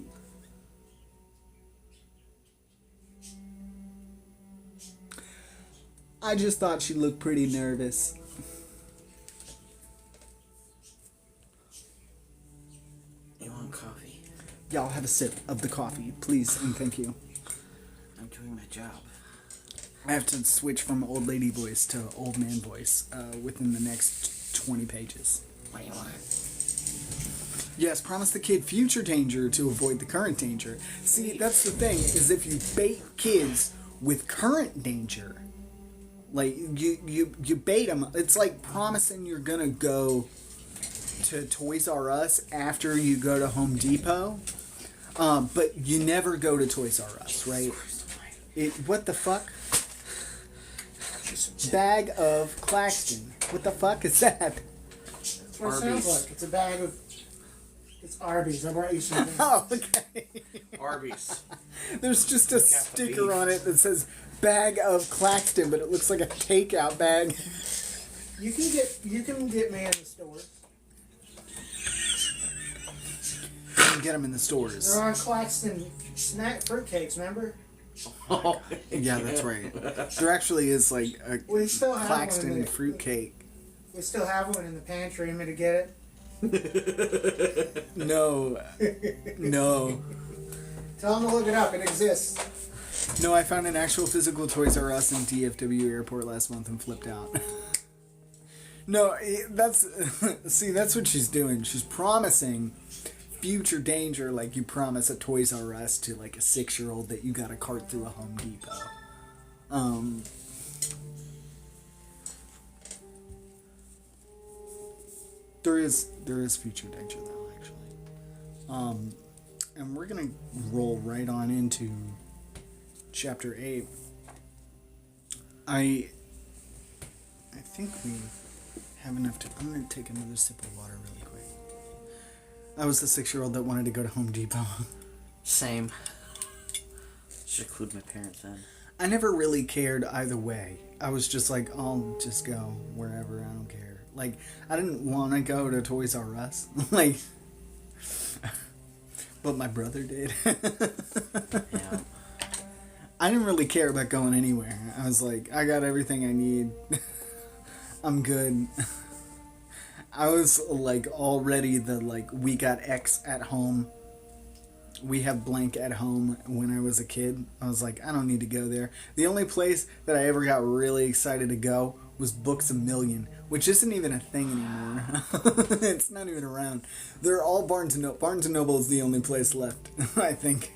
I just thought she looked pretty nervous. You want coffee? Y'all have a sip of the coffee, please, and thank you. I'm doing my job. I have to switch from old lady voice to old man voice within the next 20 pages. What do you want? Yes, promise the kid future danger to avoid the current danger. See, that's the thing, is if you bait kids with current danger, like, you bait them, it's like promising you're gonna go to Toys R Us after you go to Home Depot, but you never go to Toys R Us, right? What the fuck? Bag of Claxton. What the fuck is that? That's what it sounds like. It's a bag of... It's Arby's. I brought you something. Oh, okay. Arby's. There's just a sticker on it that says bag of Claxton, but it looks like a takeout bag. You can get me in the stores. You can get them in the stores. They're on Claxton snack fruitcakes, remember? Oh, Yeah, that's right. There actually is like a We still have one in Claxton the, fruitcake. We still have one in the pantry. You want me to get it? No. No. Tell them to look it up. It exists. No, I found an actual physical Toys R Us in DFW Airport last month and flipped out. No, that's... See, that's what she's doing. She's promising future danger like you promise a Toys R Us to like a 6-year-old that you got a cart through a Home Depot. There is future danger though, actually. And we're gonna roll right on into chapter 8. I think we have enough to. I'm gonna take another sip of water really quick. I was the 6-year-old that wanted to go to Home Depot. Same. Should include my parents in. I never really cared either way. I was just like, I'll just go wherever. I don't care. Like, I didn't want to go to Toys R Us. Like, but my brother did. Yeah. I didn't really care about going anywhere. I was like, I got everything I need. I'm good. I was like already we got X at home. We have blank at home when I was a kid. I was like, I don't need to go there. The only place that I ever got really excited to go was Books A Million, which isn't even a thing anymore. It's not even around. They're all Barnes & Noble. Barnes & Noble is the only place left, I think,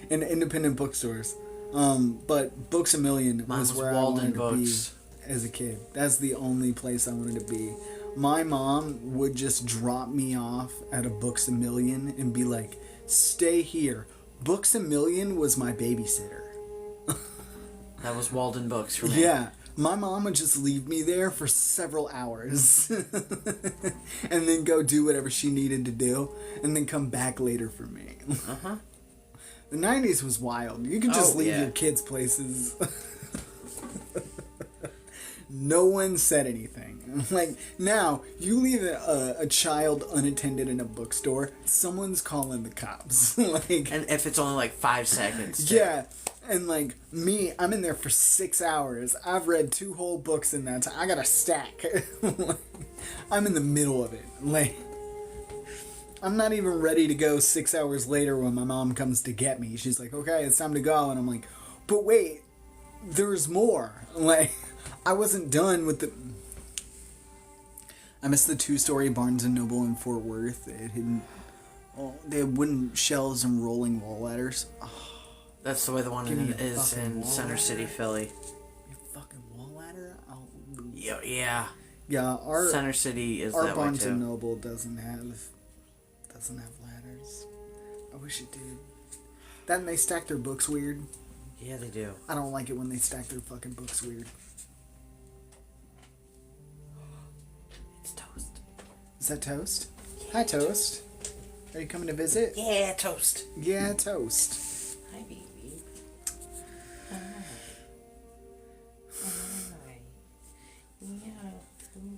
in independent bookstores. But Books A Million Mine was was where Walden I wanted Books. to be as a kid. That's the only place I wanted to be. My mom would just drop me off at a Books A Million and be like, stay here. Books A Million was my babysitter. That was Walden Books for me. Yeah. My mom would just leave me there for several hours and then go do whatever she needed to do and then come back later for me. Uh-huh. The 90s was wild. You could just Oh, leave yeah. your kids places. No one said anything. Like, now, you leave a child unattended in a bookstore, someone's calling the cops. Like, And if it's only like 5 seconds. too. yeah. And like me, I'm in there for 6 hours. I've read 2 whole books in that time. I got a stack. I'm in the middle of it. Like, I'm not even ready to go 6 hours later when my mom comes to get me. She's like, okay, it's time to go. And I'm like, but wait, there's more. Like, I wasn't done with the... I missed the 2-story Barnes & Noble in Fort Worth. It had... Oh, they had wooden shelves and rolling wall ladders. Oh, That's the way the one Give me a is fucking in wall Center ladder. City, Philly. you fucking wall ladder? Yeah. Yeah, our... Center City is Our that way Barnes too. and Noble doesn't have ladders. I wish it did. That and they stack their books weird. Yeah, they do. I don't like it when they stack their fucking books weird. It's toast. Is that Toast? Hi, Toast. Are you coming to visit? Yeah, toast. Yeah, Toast. Hi, baby.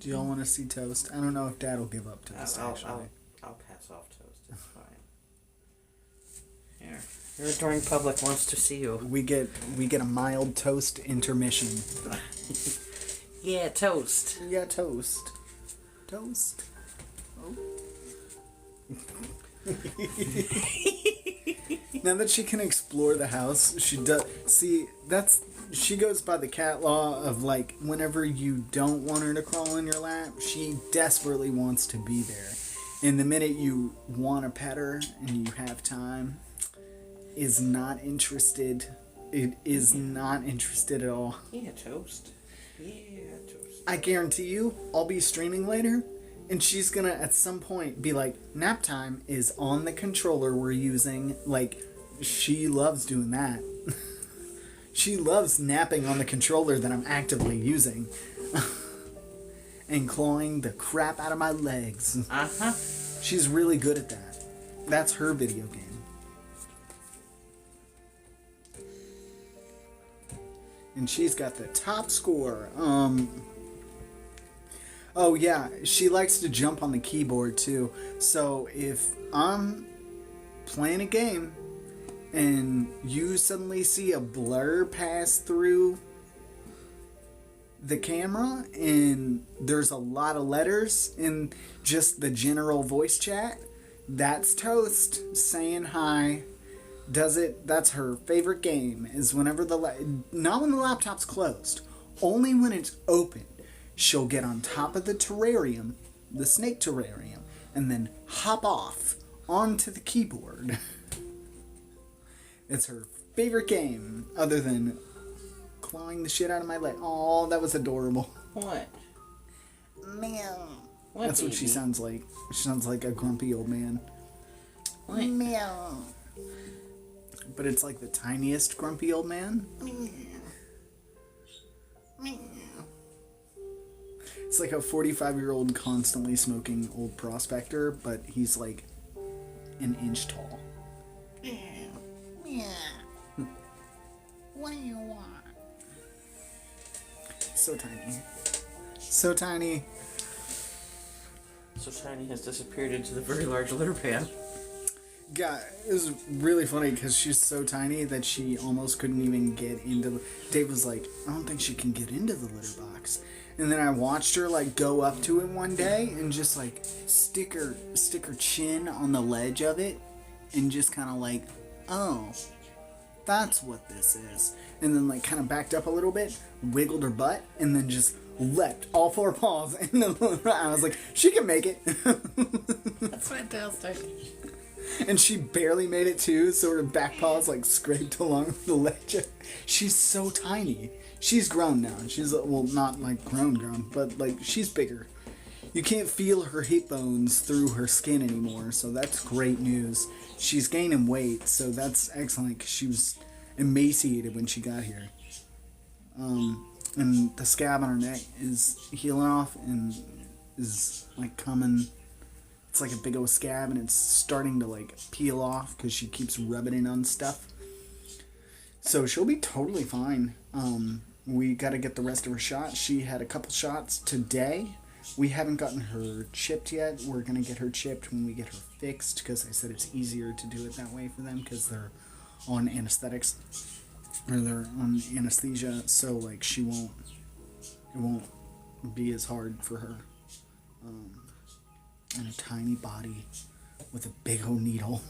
Do y'all want to see Toast? I don't know if Dad will give up Toast, actually. I'll pass off toast. It's fine. Here. Your adoring public wants to see you. We get a mild Toast intermission. Yeah, toast. Yeah, Toast. Toast. Oh. Now that she can explore the house, she does. See, she goes by the cat law of like, whenever you don't want her to crawl in your lap, she desperately wants to be there. And the minute you want to pet her and you have time, is not interested. It is not interested at all. Yeah, toast. Yeah, toast. I guarantee you, I'll be streaming later, and she's gonna at some point be like, nap time is on the controller we're using. Like, she loves doing that. She loves napping on the controller that I'm actively using. And clawing the crap out of my legs. Uh-huh. She's really good at that. That's her video game. And she's got the top score. Oh yeah, she likes to jump on the keyboard too. So if I'm playing a game and you suddenly see a blur pass through the camera and there's a lot of letters in just the general voice chat, that's Toast saying hi. That's her favorite game, is whenever not when the laptop's closed, only when it's open. She'll get on top of the terrarium, the snake terrarium, and then hop off onto the keyboard. It's her favorite game, other than clawing the shit out of my leg. Oh, that was adorable. What? Meow. What That's what she baby? sounds like. She sounds like a grumpy old man. What? Meow. But it's like the tiniest grumpy old man. It's like a 45-year-old constantly smoking old prospector, but he's like an inch tall. What do you want? So tiny. So tiny. So Tiny has disappeared into the very large litter pan. God, it was really funny because she's so tiny that she almost couldn't even get into the... Dave was like, I don't think she can get into the litter box. And then I watched her like go up to it one day and just like stick her chin on the ledge of it and just kind of like, oh, that's what this is. And then like kind of backed up a little bit, wiggled her butt, and then just leapt all four paws. And then I was like, she can make it. That's fantastic. And she barely made it too, so her back paws like scraped along the ledge. She's so tiny. She's grown now. She's, well, not like grown, but like she's bigger. You can't feel her hip bones through her skin anymore, so that's great news. She's gaining weight, so that's excellent because she was emaciated when she got here. And the scab on her neck is healing off and is like coming. It's like a big old scab and it's starting to like peel off because she keeps rubbing it on stuff. So she'll be totally fine. We got to get the rest of her shots. She had a couple shots today. We haven't gotten her chipped yet. We're going to get her chipped when we get her fixed because I said it's easier to do it that way for them because they're on anesthetics or they're on anesthesia. So like it won't be as hard for her. And a tiny body with a big old needle.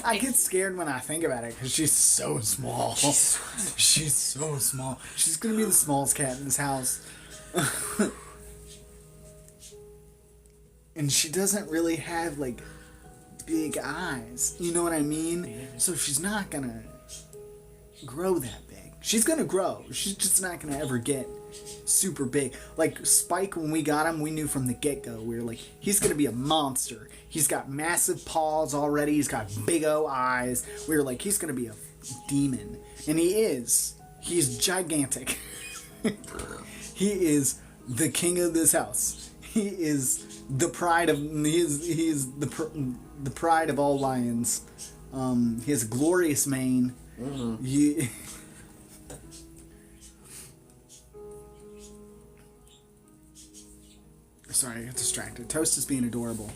I get scared when I think about it because she's so small. She's so small. She's gonna be the smallest cat in this house. And she doesn't really have like big eyes. You know what I mean? So she's not gonna grow that big. She's gonna grow. She's just not gonna ever get super big. Like Spike, when we got him, we knew from the get-go, we were like, he's gonna be a monster. He's got massive paws already, he's got big O eyes. We were like, he's gonna be a demon. And he is. He's gigantic. He is the king of this house. He is the pride of he is the pride of all lions. He has a glorious mane. Sorry, I got distracted. Toast is being adorable.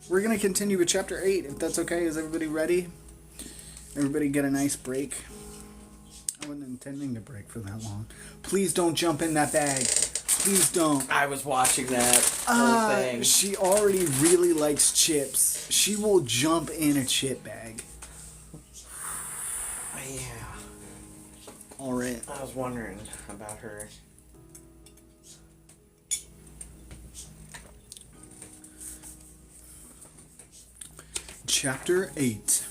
We're going to continue with Chapter 8, if that's okay. Is everybody ready? Everybody get a nice break. I wasn't intending to break for that long. Please don't jump in that bag. Please don't. I was watching that whole thing. She already really likes chips. She will jump in a chip bag. Yeah. Alright. I was wondering about her. Chapter 8.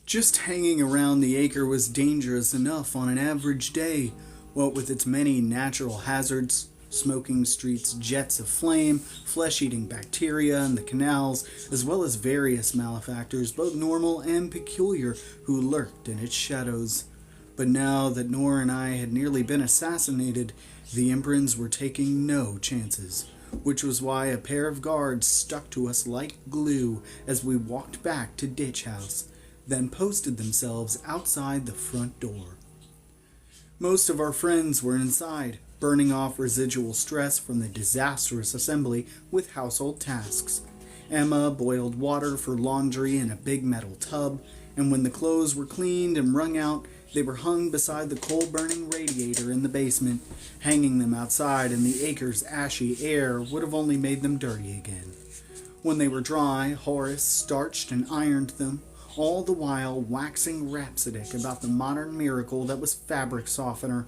Just hanging around the acre was dangerous enough on an average day, what with its many natural hazards, smoking streets, jets of flame, flesh-eating bacteria in the canals, as well as various malefactors, both normal and peculiar, who lurked in its shadows. But now that Nora and I had nearly been assassinated, the Emperors were taking no chances, which was why a pair of guards stuck to us like glue as we walked back to Ditch House, then posted themselves outside the front door. Most of our friends were inside, burning off residual stress from the disastrous assembly with household tasks. Emma boiled water for laundry in a big metal tub, and when the clothes were cleaned and wrung out, they were hung beside the coal-burning radiator in the basement. Hanging them outside in the acre's ashy air would have only made them dirty again. When they were dry, Horace starched and ironed them, all the while waxing rhapsodic about the modern miracle that was fabric softener.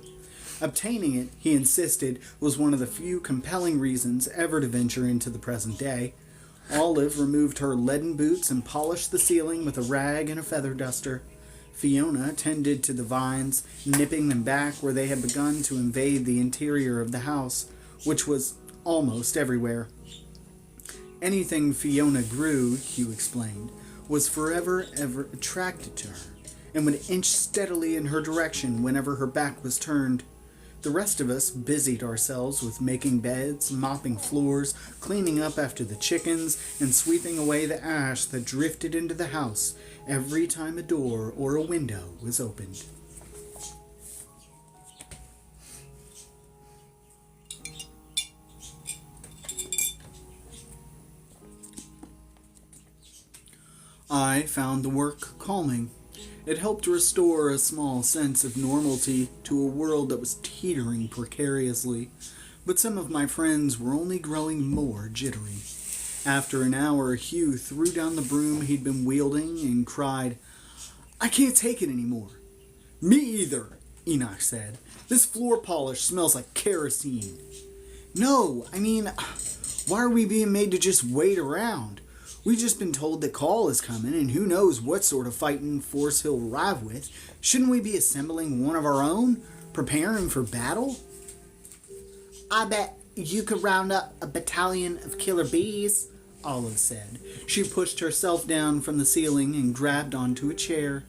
Obtaining it, he insisted, was one of the few compelling reasons ever to venture into the present day. Olive removed her leaden boots and polished the ceiling with a rag and a feather duster. Fiona tended to the vines, nipping them back where they had begun to invade the interior of the house, which was almost everywhere. Anything Fiona grew, Hugh explained, was forever ever attracted to her, and would inch steadily in her direction whenever her back was turned. The rest of us busied ourselves with making beds, mopping floors, cleaning up after the chickens, and sweeping away the ash that drifted into the house every time a door or a window was opened. I found the work calming. It helped restore a small sense of normality to a world that was teetering precariously, but some of my friends were only growing more jittery. After an hour, Hugh threw down the broom he'd been wielding and cried, "I can't take it anymore." "Me either," Enoch said. "This floor polish smells like kerosene." "No, I mean, why are we being made to just wait around? We've just been told that Call is coming, and who knows what sort of fighting force he'll arrive with. Shouldn't we be assembling one of our own, preparing for battle?" "I bet you could round up a battalion of killer bees," Olive said. She pushed herself down from the ceiling and grabbed onto a chair.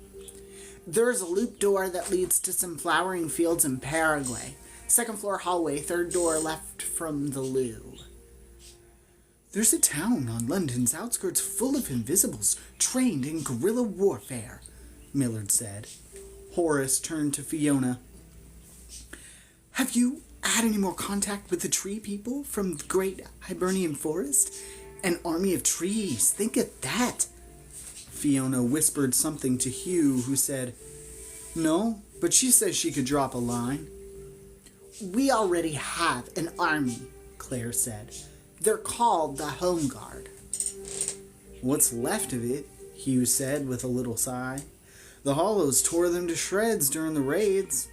"There's a loop door that leads to some flowering fields in Paraguay. Second floor hallway, third door left from the loo." "There's a town on London's outskirts full of invisibles trained in guerrilla warfare," Millard said. Horace turned to Fiona. "Have you had any more contact with the tree people from the great Hibernian forest? An army of trees, think of that." Fiona whispered something to Hugh, who said, "No, but she says she could drop a line." "We already have an army," Claire said. "They're called the Home Guard." "What's left of it," Hugh said with a little sigh. "The Hollows tore them to shreds during the raids."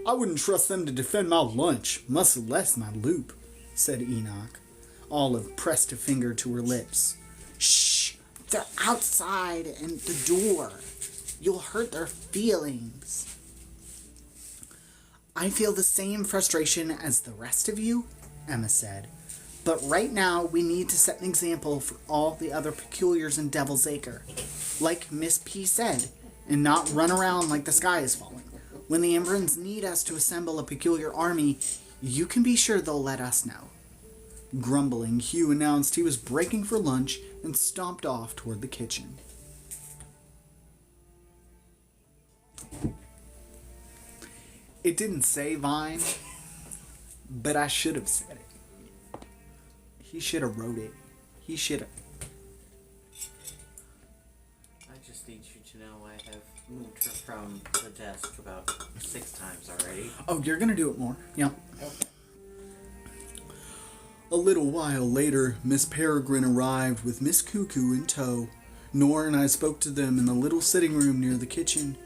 "I wouldn't trust them to defend my lunch, much less my loop," said Enoch. Olive pressed a finger to her lips. "Shh! They're outside and the door. You'll hurt their feelings." "I feel the same frustration as the rest of you," Emma said. "But right now, we need to set an example for all the other peculiars in Devil's Acre. Like Miss P said, and not run around like the sky is falling. When the Embers need us to assemble a peculiar army, you can be sure they'll let us know." Grumbling, Hugh announced he was breaking for lunch and stomped off toward the kitchen. It didn't say Vine, but I should have said it. He should have wrote it. He should have. I just need you to know I have moved her from the desk about 6 times already. Oh, you're gonna do it more. Yeah. A little while later, Miss Peregrine arrived with Miss Cuckoo in tow. Nora and I spoke to them in the little sitting room near the kitchen.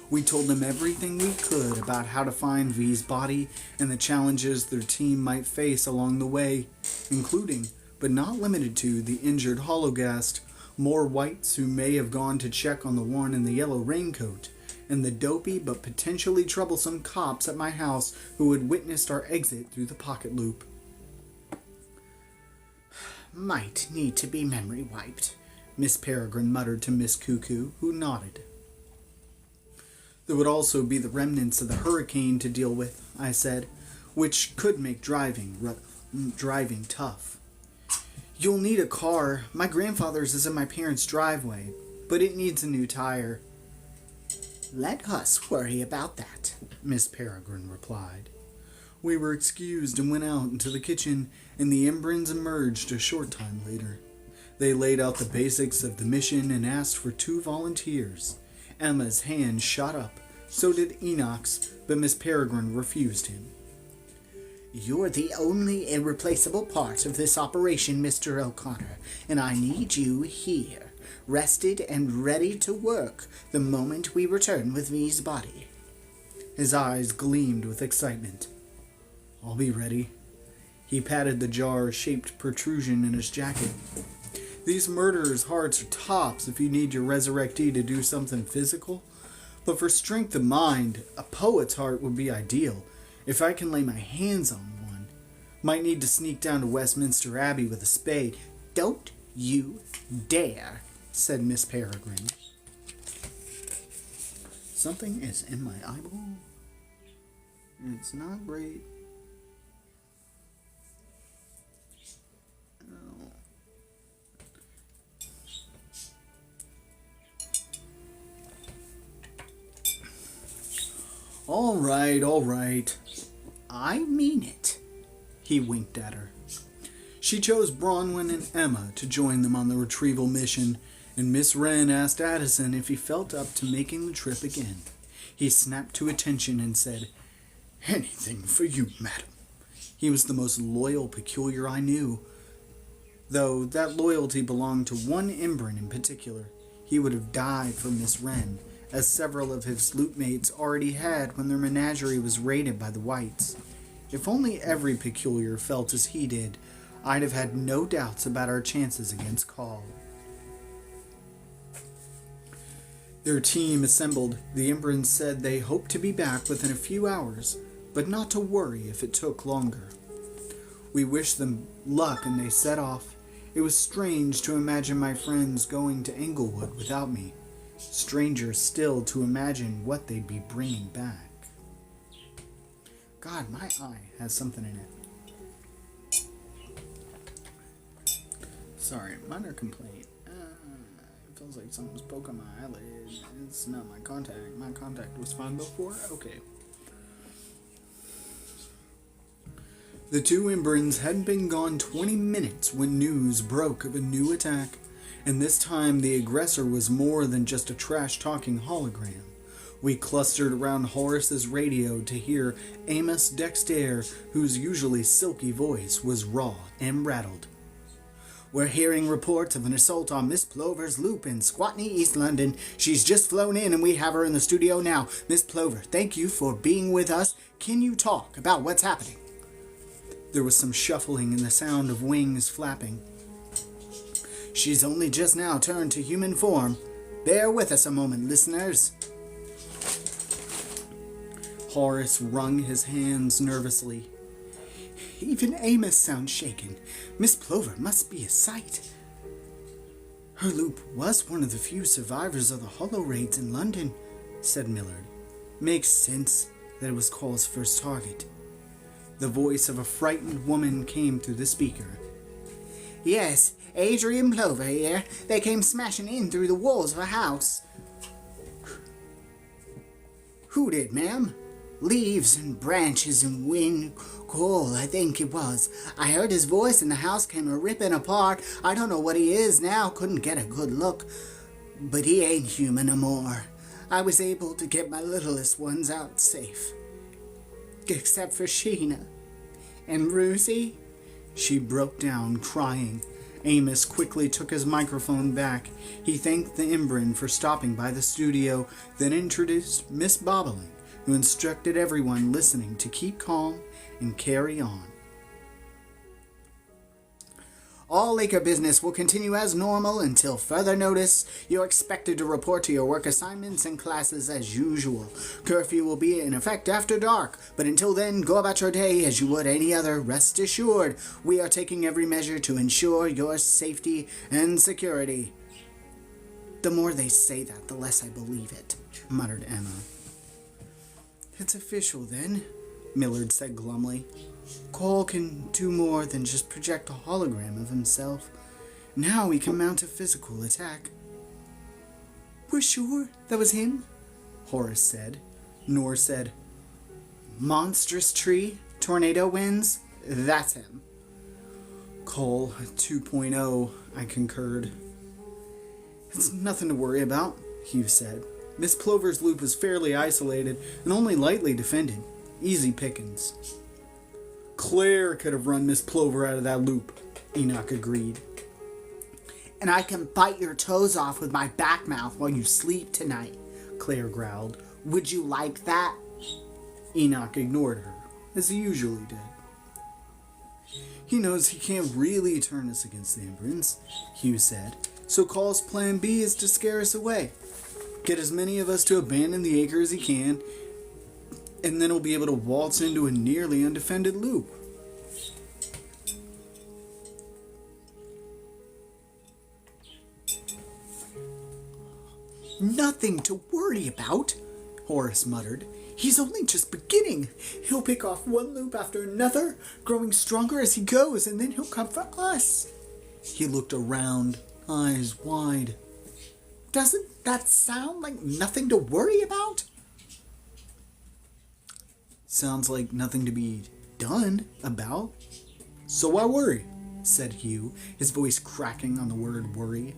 We told them everything we could about how to find V's body and the challenges their team might face along the way, including, but not limited to, the injured Hologhast, more whites who may have gone to check on the one in the yellow raincoat, and the dopey but potentially troublesome cops at my house who had witnessed our exit through the pocket loop. "Might need to be memory wiped," Miss Peregrine muttered to Miss Cuckoo, who nodded. There would also be the remnants of the hurricane to deal with, I said, which could make driving tough. "You'll need a car. My grandfather's is in my parents' driveway, but it needs a new tire." "Let us worry about that," Miss Peregrine replied. We were excused and went out into the kitchen, and the Embrins emerged a short time later. They laid out the basics of the mission and asked for 2 volunteers. Emma's hand shot up, so did Enoch's, but Miss Peregrine refused him. "You're the only irreplaceable part of this operation, Mr. O'Connor, and I need you here, rested and ready to work the moment we return with V's body." His eyes gleamed with excitement. "I'll be ready." He patted the jar-shaped protrusion in his jacket. These murderers' hearts are tops if you need your resurrectee to do something physical. But for strength of mind, a poet's heart would be ideal, if I can lay my hands on one. Might need to sneak down to Westminster Abbey with a spade. Don't you dare, said Miss Peregrine. Something is in my eyeball. It's not great. Oh. All right. I mean it. He winked at her. She chose Bronwyn and Emma to join them on the retrieval mission, and Miss Wren asked Addison if he felt up to making the trip again. He snapped to attention and said, "Anything for you, madam." He was the most loyal peculiar I knew, though that loyalty belonged to one Imbrin in particular. He would have died for Miss Wren, as several of his loopmates already had when their menagerie was raided by the whites. If only every peculiar felt as he did, I'd have had no doubts about our chances against Call. Their team assembled. The Imbrins said they hoped to be back within a few hours, but not to worry if it took longer. We wished them luck and they set off. It was strange to imagine my friends going to Englewood without me. Stranger still to imagine what they'd be bringing back. God, my eye has something in it. Sorry, minor complaint. It feels like something's poking my eyelid. It's not my contact. My contact was fine before? Okay. The two Imbrins hadn't been gone 20 minutes when news broke of a new attack, and this time the aggressor was more than just a trash-talking hologram. We clustered around Horace's radio to hear Amos Dexter, whose usually silky voice was raw and rattled. We're hearing reports of an assault on Miss Plover's loop in Squatney, East London. She's just flown in and we have her in the studio now. Miss Plover, thank you for being with us. Can you talk about what's happening? There was some shuffling and the sound of wings flapping. She's only just now turned to human form. Bear with us a moment, listeners. Horace wrung his hands nervously. Even Amos sounds shaken. Miss Plover must be a sight. Her loop was one of the few survivors of the Hollow raids in London, said Millard. Makes sense that it was Call's first target. The voice of a frightened woman came through the speaker. Yes, Adrian Plover here. They came smashing in through the walls of a house. Who did, ma'am? Leaves and branches and wind. Cole, I think it was. I heard his voice and the house came a-ripping apart. I don't know what he is now. Couldn't get a good look. But he ain't human no more. I was able to get my littlest ones out safe. Except for Sheena. And Ruthie? She broke down, crying. Amos quickly took his microphone back. He thanked the Imbrin for stopping by the studio, then introduced Miss Bobolink, who instructed everyone listening to keep calm and carry on. All Laker business will continue as normal until further notice. You're expected to report to your work assignments and classes as usual. Curfew will be in effect after dark, but until then, go about your day as you would any other. Rest assured, we are taking every measure to ensure your safety and security. The more they say that, the less I believe it, muttered Emma. It's official, then, Millard said glumly. Cole can do more than just project a hologram of himself. Now he can mount a physical attack. We're sure that was him? Horace said. Nor said, Monstrous tree, tornado winds, that's him. Cole 2.0, I concurred. It's nothing to worry about, Hugh said. Miss Plover's loop is fairly isolated and only lightly defended. Easy pickings. Claire could have run Miss Plover out of that loop, Enoch agreed. And I can bite your toes off with my back mouth while you sleep tonight, Claire growled. Would you like that? Enoch ignored her, as he usually did. He knows he can't really turn us against the Emperors, Hugh said, so Call's plan B is to scare us away. Get as many of us to abandon the acre as he can, and then he'll be able to waltz into a nearly undefended loop. Nothing to worry about, Horace muttered. He's only just beginning. He'll pick off one loop after another, growing stronger as he goes, and then he'll come for us. He looked around, eyes wide. Doesn't that sound like nothing to worry about? Sounds like nothing to be done about. So why worry? Said Hugh, his voice cracking on the word worry.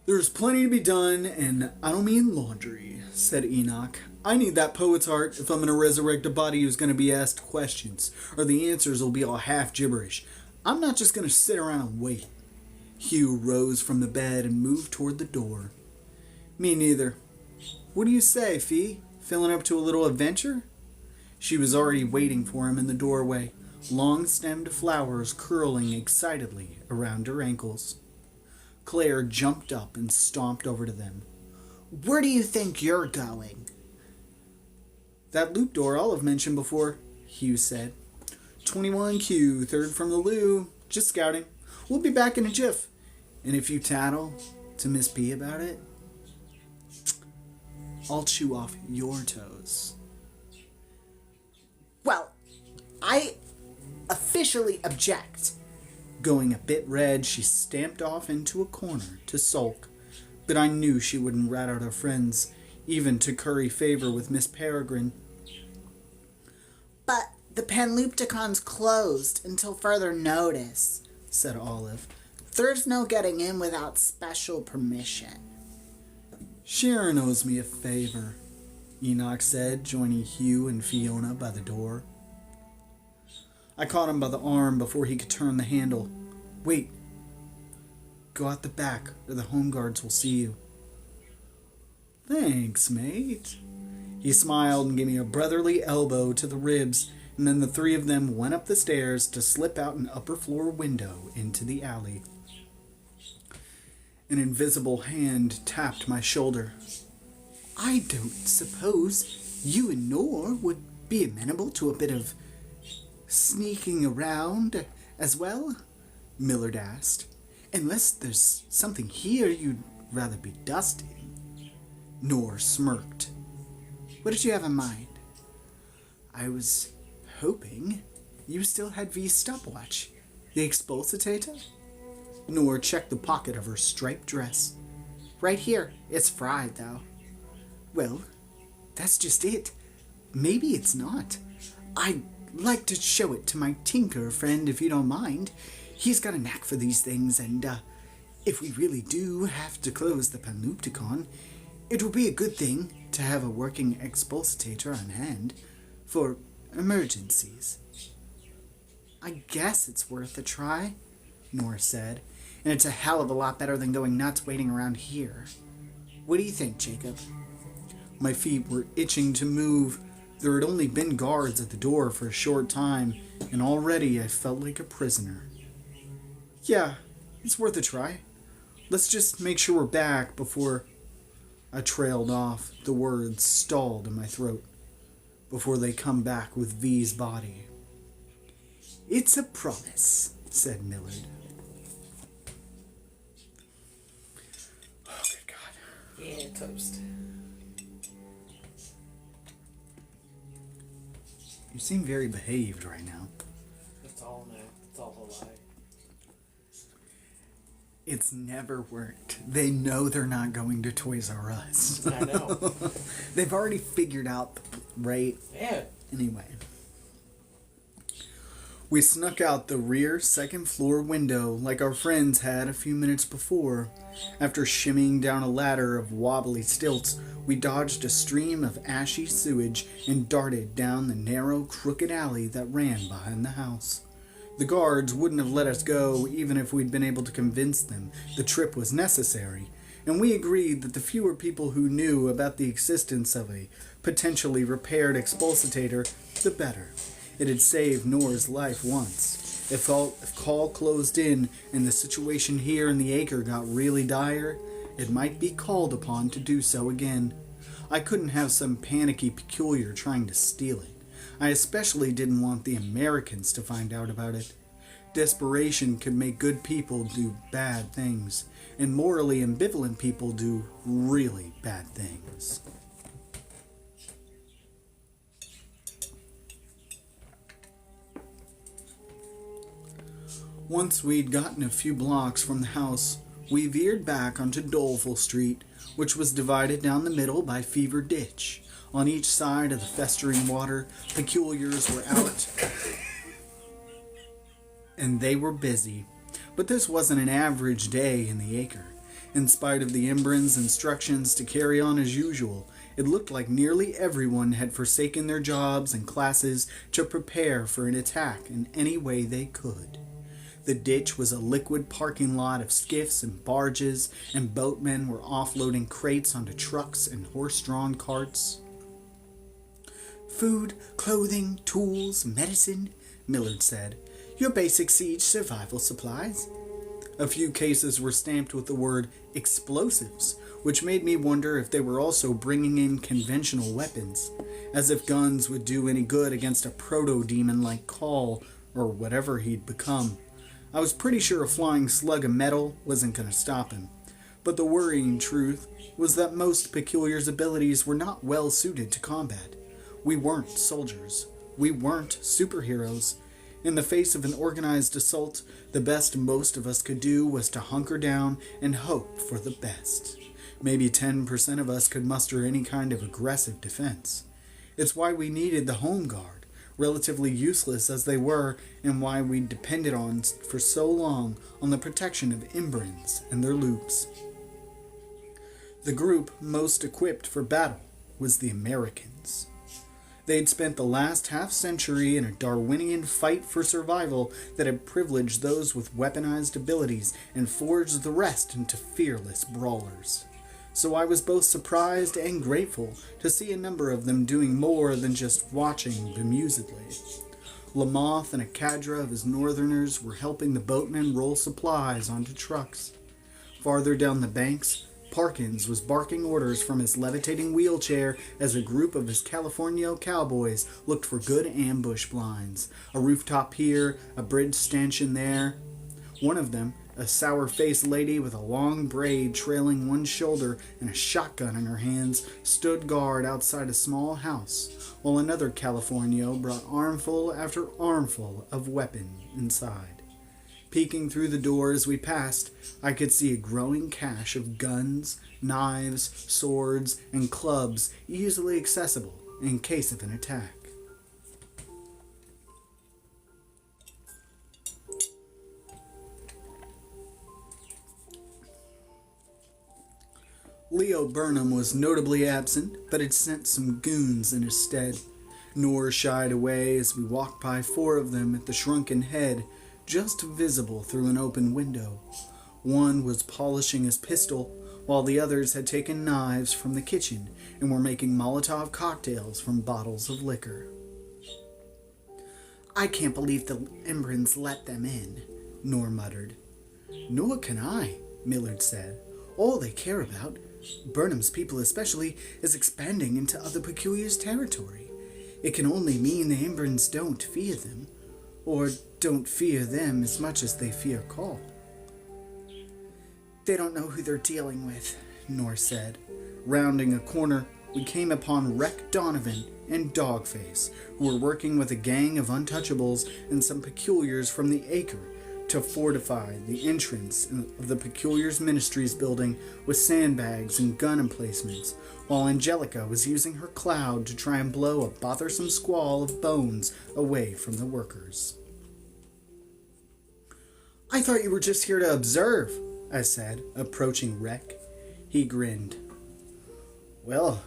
There's plenty to be done, and I don't mean laundry, said Enoch. I need that poet's heart if I'm going to resurrect a body who's going to be asked questions, or the answers will be all half gibberish. I'm not just going to sit around and wait. Hugh rose from the bed and moved toward the door. Me neither. What do you say, Fee? Feeling up to a little adventure? She was already waiting for him in the doorway, long-stemmed flowers curling excitedly around her ankles. Claire jumped up and stomped over to them. Where do you think you're going? That loop door Olive mentioned before, Hugh said. 21Q, third from the loo. Just scouting. We'll be back in a jiff. And if you tattle to Miss B about it, I'll chew off your toes. Well, I officially object. Going a bit red, she stamped off into a corner to sulk. But I knew she wouldn't rat out her friends, even to curry favor with Miss Peregrine. But the Panlupticon's closed until further notice, said Olive. There's no getting in without special permission. Sharon owes me a favor, Enoch said, joining Hugh and Fiona by the door. I caught him by the arm before he could turn the handle. Wait. Go out the back, or the home guards will see you. Thanks, mate. He smiled and gave me a brotherly elbow to the ribs, and then the three of them went up the stairs to slip out an upper floor window into the alley. An invisible hand tapped my shoulder. I don't suppose you and Nor would be amenable to a bit of sneaking around as well? Millard asked. Unless there's something here you'd rather be dusting. Nor smirked. What did you have in mind? I was hoping you still had V's stopwatch. The expulsitator? Nor checked the pocket of her striped dress. Right here. It's fried, though. Well, that's just it. Maybe it's not. I'd like to show it to my tinker friend if you don't mind. He's got a knack for these things, and if we really do have to close the Panlupticon, it will be a good thing to have a working expulsitator on hand for emergencies. I guess it's worth a try, Nora said, and it's a hell of a lot better than going nuts waiting around here. What do you think, Jacob? My feet were itching to move. There had only been guards at the door for a short time, and already I felt like a prisoner. Yeah, it's worth a try. Let's just make sure we're back before... I trailed off. The words stalled in my throat before they come back with V's body. It's a promise, said Millard. Oh, good God. Yeah, toast. You seem very behaved right now. It's all no. It's all a lie. It's never worked. They know they're not going to Toys R Us. I know. They've already figured out, right? Yeah. Anyway. We snuck out the rear second floor window like our friends had a few minutes before. After shimmying down a ladder of wobbly stilts, we dodged a stream of ashy sewage and darted down the narrow, crooked alley that ran behind the house. The guards wouldn't have let us go even if we'd been able to convince them the trip was necessary, and we agreed that the fewer people who knew about the existence of a potentially repaired expulsitator, the better. It had saved Nora's life once. If Call closed in and the situation here in the acre got really dire, it might be called upon to do so again. I couldn't have some panicky peculiar trying to steal it. I especially didn't want the Americans to find out about it. Desperation could make good people do bad things, and morally ambivalent people do really bad things. Once we'd gotten a few blocks from the house, we veered back onto Doleful Street, which was divided down the middle by Fever Ditch. On each side of the festering water, peculiars were out, and they were busy. But this wasn't an average day in the acre. In spite of the Embryn's instructions to carry on as usual, it looked like nearly everyone had forsaken their jobs and classes to prepare for an attack in any way they could. The ditch was a liquid parking lot of skiffs and barges, and boatmen were offloading crates onto trucks and horse-drawn carts. Food, clothing, tools, medicine, Millard said. Your basic siege survival supplies. A few cases were stamped with the word explosives, which made me wonder if they were also bringing in conventional weapons, as if guns would do any good against a proto-demon like Call, or whatever he'd become. I was pretty sure a flying slug of metal wasn't going to stop him. But the worrying truth was that most Peculiar's abilities were not well suited to combat. We weren't soldiers. We weren't superheroes. In the face of an organized assault, the best most of us could do was to hunker down and hope for the best. Maybe 10% of us could muster any kind of aggressive defense. It's why we needed the Home Guard, relatively useless as they were, and why we depended on for so long on the protection of Embryns and their loops. The group most equipped for battle was the Americans. They'd spent the last half-century in a Darwinian fight for survival that had privileged those with weaponized abilities and forged the rest into fearless brawlers. So I was both surprised and grateful to see a number of them doing more than just watching bemusedly. Lamoth and a cadre of his northerners were helping the boatmen roll supplies onto trucks. Farther down the banks, Parkins was barking orders from his levitating wheelchair as a group of his California cowboys looked for good ambush blinds. A rooftop here, a bridge stanchion there. One of them, a sour-faced lady with a long braid trailing one shoulder and a shotgun in her hands, stood guard outside a small house, while another Californio brought armful after armful of weapon inside. Peeking through the door as we passed, I could see a growing cache of guns, knives, swords, and clubs easily accessible in case of an attack. Leo Burnham was notably absent, but had sent some goons in his stead. Nor shied away as we walked by 4 of them at the Shrunken Head, just visible through an open window. One was polishing his pistol, while the others had taken knives from the kitchen and were making Molotov cocktails from bottles of liquor. I can't believe the Embryns let them in, Nor muttered. Nor can I, Millard said. All they care about, Burnham's people especially, is expanding into other Peculiar's territory. It can only mean the Embryns don't fear them, or don't fear them as much as they fear Call. They don't know who they're dealing with, Nor said. Rounding a corner, we came upon Wreck Donovan and Dogface, who were working with a gang of untouchables and some Peculiars from the Acre to fortify the entrance of the Peculiars Ministries building with sandbags and gun emplacements, while Angelica was using her cloud to try and blow a bothersome squall of bones away from the workers. I thought you were just here to observe, I said, approaching Wreck. He grinned. Well,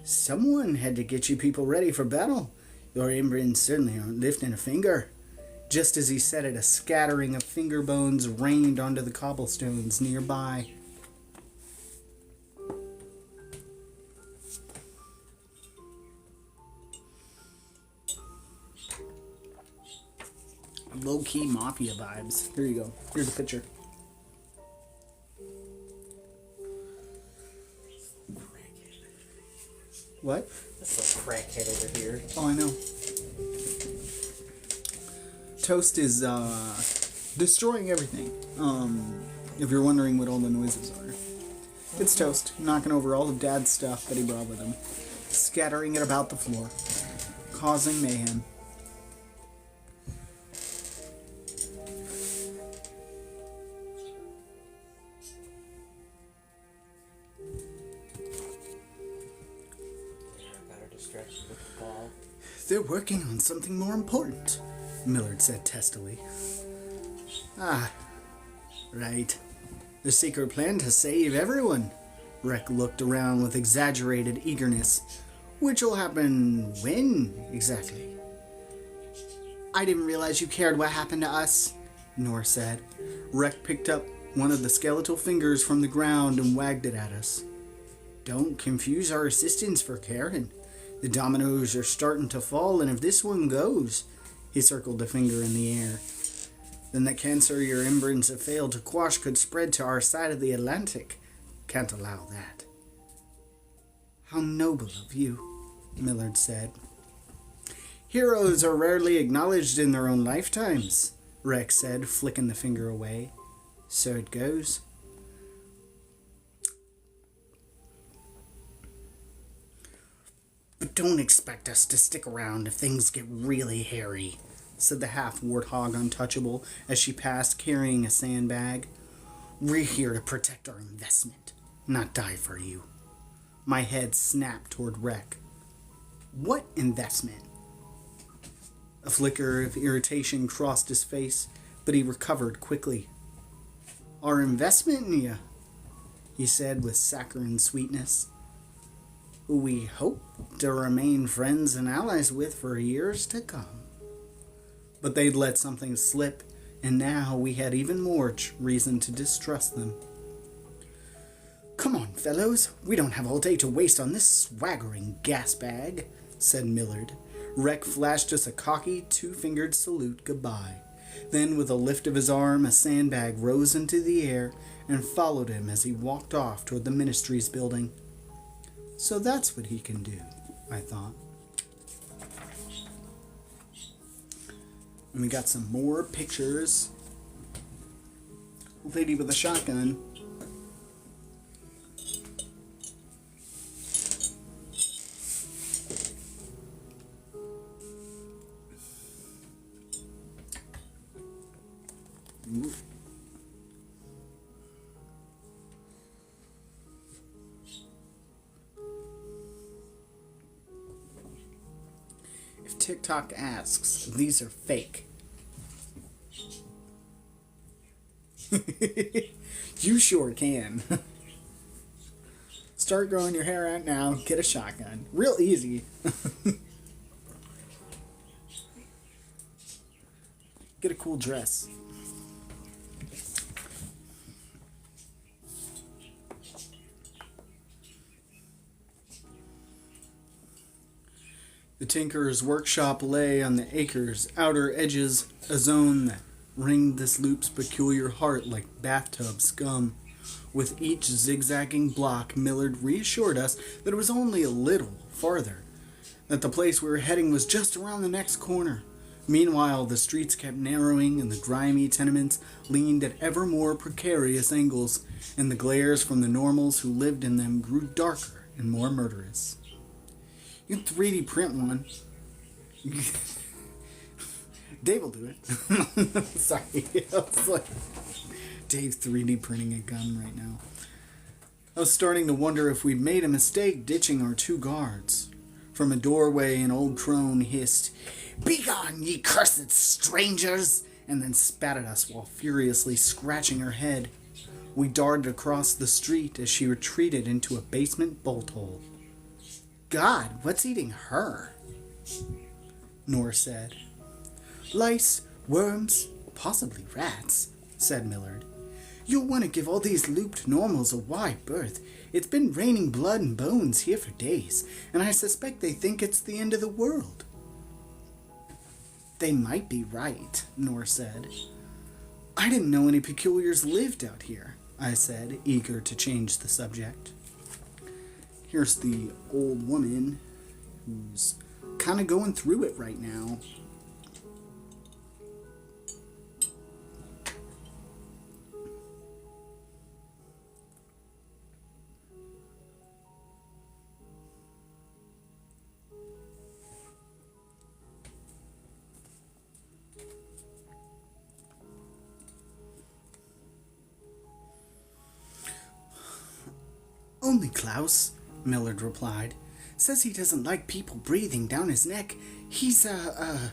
someone had to get you people ready for battle. Your Embryns certainly aren't lifting a finger. Just as he said it, a scattering of finger bones rained onto the cobblestones nearby. Low-key mafia vibes. Here you go. Here's a picture. What? That's a crackhead over here. Oh, I know. Toast is destroying everything. If you're wondering what all the noises are. It's Toast, knocking over all of Dad's stuff that he brought with him, scattering it about the floor, causing mayhem. They're working on something more important, Millard said testily. Ah, right. The secret plan to save everyone. Rek looked around with exaggerated eagerness. Which'll happen when, exactly? I didn't realize you cared what happened to us, Nor said. Rek picked up one of the skeletal fingers from the ground and wagged it at us. Don't confuse our assistance for Karen. The dominoes are starting to fall, and if this one goes, he circled the finger in the air, then the cancer your embers have failed to quash could spread to our side of the Atlantic. Can't allow that. How noble of you, Millard said. Heroes are rarely acknowledged in their own lifetimes, Rex said, flicking the finger away. So it goes. But don't expect us to stick around if things get really hairy, said the half-warthog Untouchable as she passed carrying a sandbag. We're here to protect our investment, not die for you. My head snapped toward Rek. What investment? A flicker of irritation crossed his face, but he recovered quickly. Our investment in you, he said with saccharine sweetness. Who we hope to remain friends and allies with for years to come. But they'd let something slip, and now we had even more reason to distrust them. Come on, fellows, we don't have all day to waste on this swaggering gas bag, said Millard. Rek flashed us a cocky, two-fingered salute goodbye. Then, with a lift of his arm, a sandbag rose into the air and followed him as he walked off toward the ministry's building. So that's what he can do, I thought. And we got some more pictures. Lady with a shotgun. Ooh. If TikTok asks, these are fake. You sure can. Start growing your hair out now, get a shotgun. Real easy. Get a cool dress. The Tinkerer's workshop lay on the acre's outer edges, a zone that ringed this loop's peculiar heart like bathtub scum. With each zigzagging block, Millard reassured us that it was only a little farther, that the place we were heading was just around the next corner. Meanwhile, the streets kept narrowing and the grimy tenements leaned at ever more precarious angles, and the glares from the normals who lived in them grew darker and more murderous. You can 3D print one. Dave will do it. Sorry. I was like, Dave 3D printing a gun right now. I was starting to wonder if we'd made a mistake ditching our two guards. From a doorway, an old crone hissed, "Begone, ye cursed strangers!" and then spat at us while furiously scratching her head. We darted across the street as she retreated into a basement bolt hole. God, what's eating her? Nor said. Lice, worms, possibly rats, said Millard. You'll want to give all these looped normals a wide berth. It's been raining blood and bones here for days, and I suspect they think it's the end of the world. They might be right, Nor said. I didn't know any peculiars lived out here, I said, eager to change the subject. Here's the old woman who's kind of going through it right now. Only Klaus, Millard replied. Says he doesn't like people breathing down his neck. He's a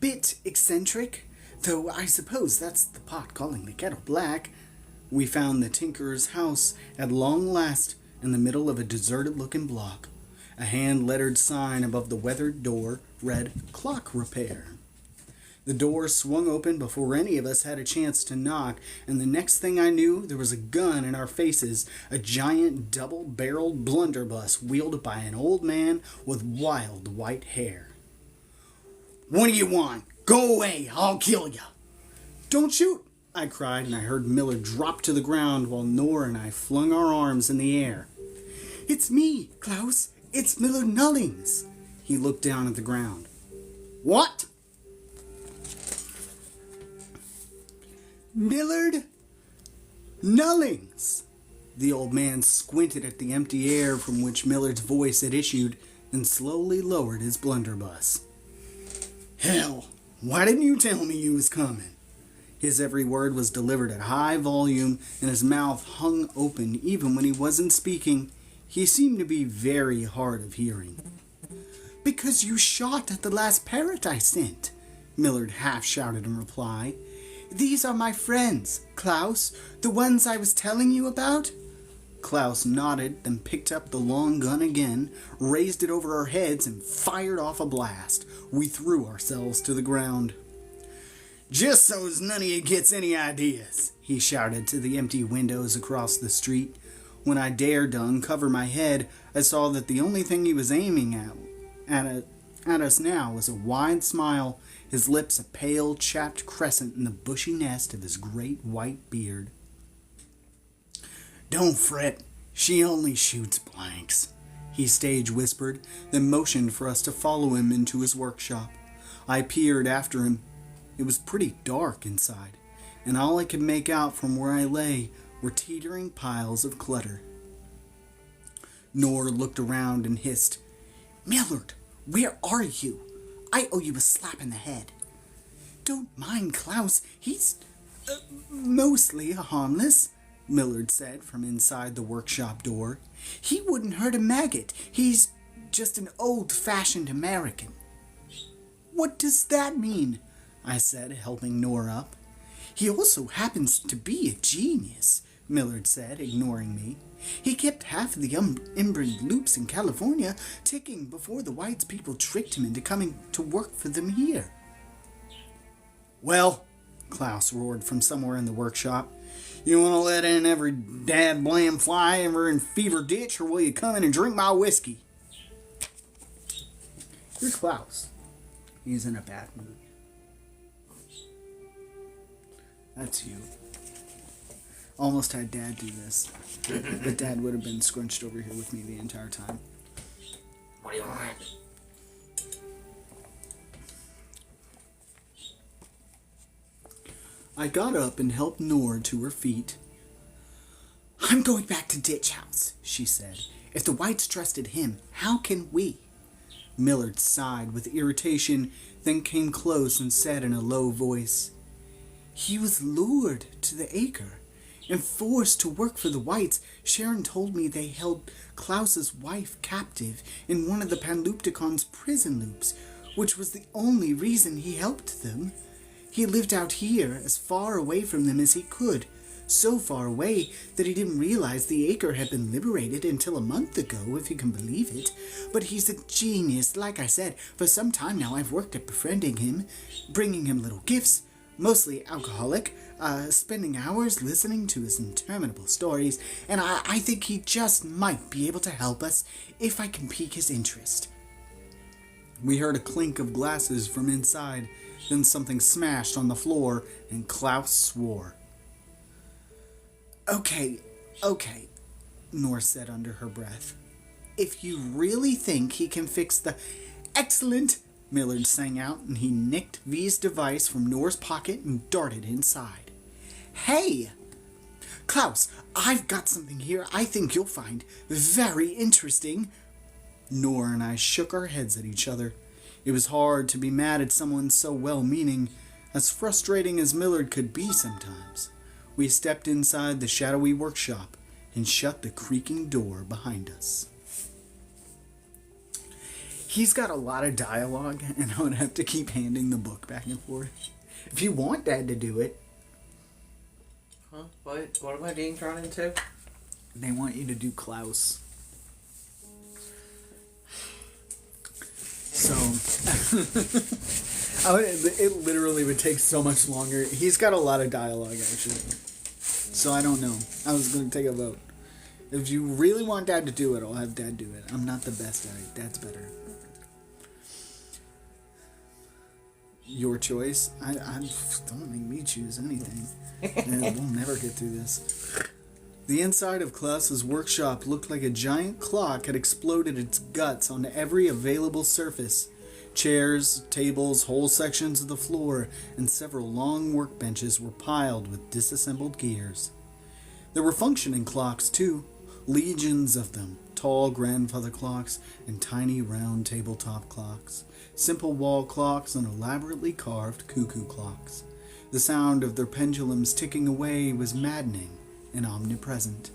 bit eccentric, though I suppose that's the pot calling the kettle black. We found the tinkerer's house at long last in the middle of a deserted-looking block. A hand-lettered sign above the weathered door read Clock Repair. The door swung open before any of us had a chance to knock, and the next thing I knew, there was a gun in our faces, a giant double-barreled blunderbuss wielded by an old man with wild white hair. What do you want? Go away, I'll kill you. Don't shoot, I cried, and I heard Miller drop to the ground while Nora and I flung our arms in the air. It's me, Klaus. It's Millard Nullings. He looked down at the ground. What? Millard Nullings. The old man squinted at the empty air from which Millard's voice had issued and slowly lowered his blunderbuss. Hell, why didn't you tell me you was coming? His every word was delivered at high volume, and his mouth hung open even when he wasn't speaking. He seemed to be very hard of hearing. Because you shot at the last parrot I sent, Millard half shouted in reply. These are my friends, Klaus, the ones I was telling you about. Klaus nodded, then picked up the long gun again, raised it over our heads, and fired off a blast. We threw ourselves to the ground. Just so's none of you gets any ideas, he shouted to the empty windows across the street. When I dared to uncover my head, I saw that the only thing he was aiming at us now was a wide smile, his lips a pale, chapped crescent in the bushy nest of his great white beard. Don't fret, she only shoots blanks, he stage whispered, then motioned for us to follow him into his workshop. I peered after him. It was pretty dark inside, and all I could make out from where I lay were teetering piles of clutter. Nor looked around and hissed, Millard, where are you? I owe you a slap in the head. Don't mind Klaus, he's mostly harmless, Millard said from inside the workshop door. He wouldn't hurt a maggot. He's just an old-fashioned American. What does that mean? I said, helping Nor up. He also happens to be a genius, Millard said, ignoring me. He kept half of the inbred loops in California ticking before the whites people tricked him into coming to work for them here. Well, Klaus roared from somewhere in the workshop, you want to let in every dad-blam fly ever in Fever Ditch, or will you come in and drink my whiskey? Here's Klaus. He's in a bad mood. That's you. Almost had Dad do this. But Dad would have been scrunched over here with me the entire time. What do you want? I got up and helped Nora to her feet. I'm going back to Ditch House, she said. If the whites trusted him, how can we? Millard sighed with irritation, then came close and said in a low voice, He was lured to the acre and forced to work for the whites. Sharon told me they held Klaus's wife captive in one of the Panlupticon's prison loops, which was the only reason he helped them. He lived out here as far away from them as he could, so far away that he didn't realize the acre had been liberated until a month ago, if you can believe it. But he's a genius, like I said. For some time now I've worked at befriending him, bringing him little gifts, mostly alcoholic, spending hours listening to his interminable stories, and I think he just might be able to help us if I can pique his interest. We heard a clink of glasses from inside, then something smashed on the floor, and Klaus swore. Okay, Nor said under her breath. If you really think he can fix the... Excellent! Millard sang out, and he nicked V's device from Nor's pocket and darted inside. Hey! Klaus, I've got something here I think you'll find very interesting. Nor and I shook our heads at each other. It was hard to be mad at someone so well-meaning, as frustrating as Millard could be sometimes. We stepped inside the shadowy workshop and shut the creaking door behind us. He's got a lot of dialogue, and I would have to keep handing the book back and forth. If you want Dad to do it. Huh? What am I being drawn into? They want you to do Klaus. So, it literally would take so much longer. He's got a lot of dialogue, actually. So I don't know. I was going to take a vote. If you really want Dad to do it, I'll have Dad do it. I'm not the best at it. Dad's better. Your choice. I don't make me choose anything. We'll never get through this. The inside of Klaus's workshop looked like a giant clock had exploded its guts onto every available surface. Chairs, tables, whole sections of the floor, and several long workbenches were piled with disassembled gears. There were functioning clocks, too. Legions of them. Tall grandfather clocks and tiny round tabletop clocks. Simple wall clocks and elaborately carved cuckoo clocks. The sound of their pendulums ticking away was maddening and omnipresent.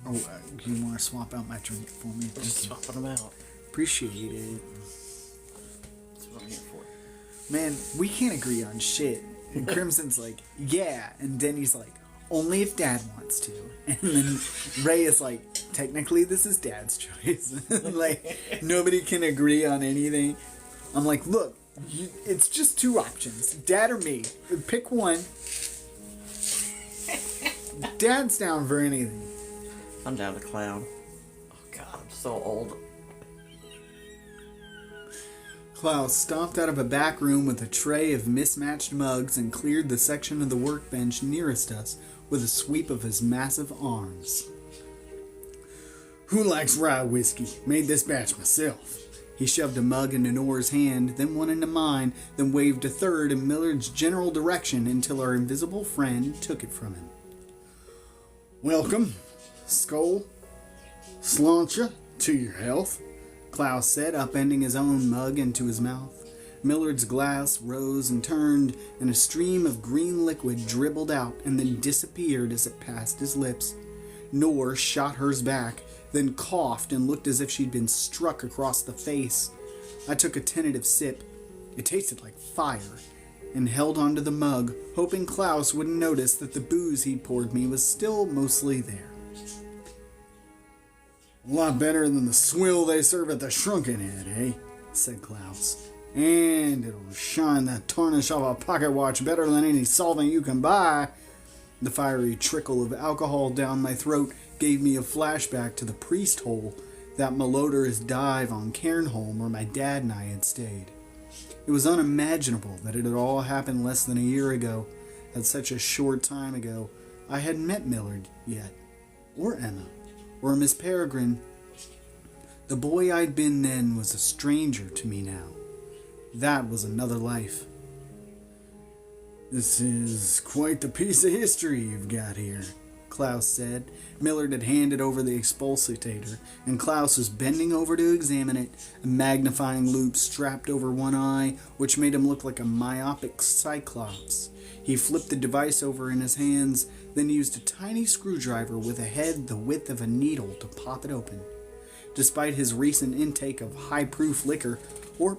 Oh, you want to swap out my drink for me? Just swapping them out. Appreciate it. That's what I'm here for. Man, we can't agree on shit. And Crimson's like, yeah. And Denny's like, only if Dad wants to. And then Ray is like, technically this is Dad's choice. Like, nobody can agree on anything. I'm like, look, it's just two options. Dad or me. Pick one. Dad's down for anything. I'm down to clown. Oh god, I'm so old. Klaus stomped out of a back room with a tray of mismatched mugs and cleared the section of the workbench nearest us with a sweep of his massive arms. Who likes rye whiskey? Made this batch myself. He shoved a mug into Nor's hand, then one into mine, then waved a third in Millard's general direction until our invisible friend took it from him. Welcome, Skull. Sláinte to your health, Klaus said, upending his own mug into his mouth. Millard's glass rose and turned, and a stream of green liquid dribbled out and then disappeared as it passed his lips. Nor shot hers back, then coughed and looked as if she'd been struck across the face. I took a tentative sip. It tasted like fire, and held onto the mug, hoping Klaus wouldn't notice that the booze he'd poured me was still mostly there. A lot better than the swill they serve at the Shrunken Head, eh? Said Klaus. And it'll shine the tarnish off a pocket watch better than any solvent you can buy. The fiery trickle of alcohol down my throat gave me a flashback to the priest hole, that malodorous dive on Cairnholm where my dad and I had stayed. It was unimaginable that it had all happened less than a year ago. At such a short time ago, I hadn't met Millard yet, or Emma, or Miss Peregrine. The boy I'd been then was a stranger to me now. That was another life. This is quite the piece of history you've got here, Klaus said. Millard had handed over the expulsator, and Klaus was bending over to examine it, a magnifying loupe strapped over one eye, which made him look like a myopic cyclops. He flipped the device over in his hands, then used a tiny screwdriver with a head the width of a needle to pop it open. Despite his recent intake of high-proof liquor, or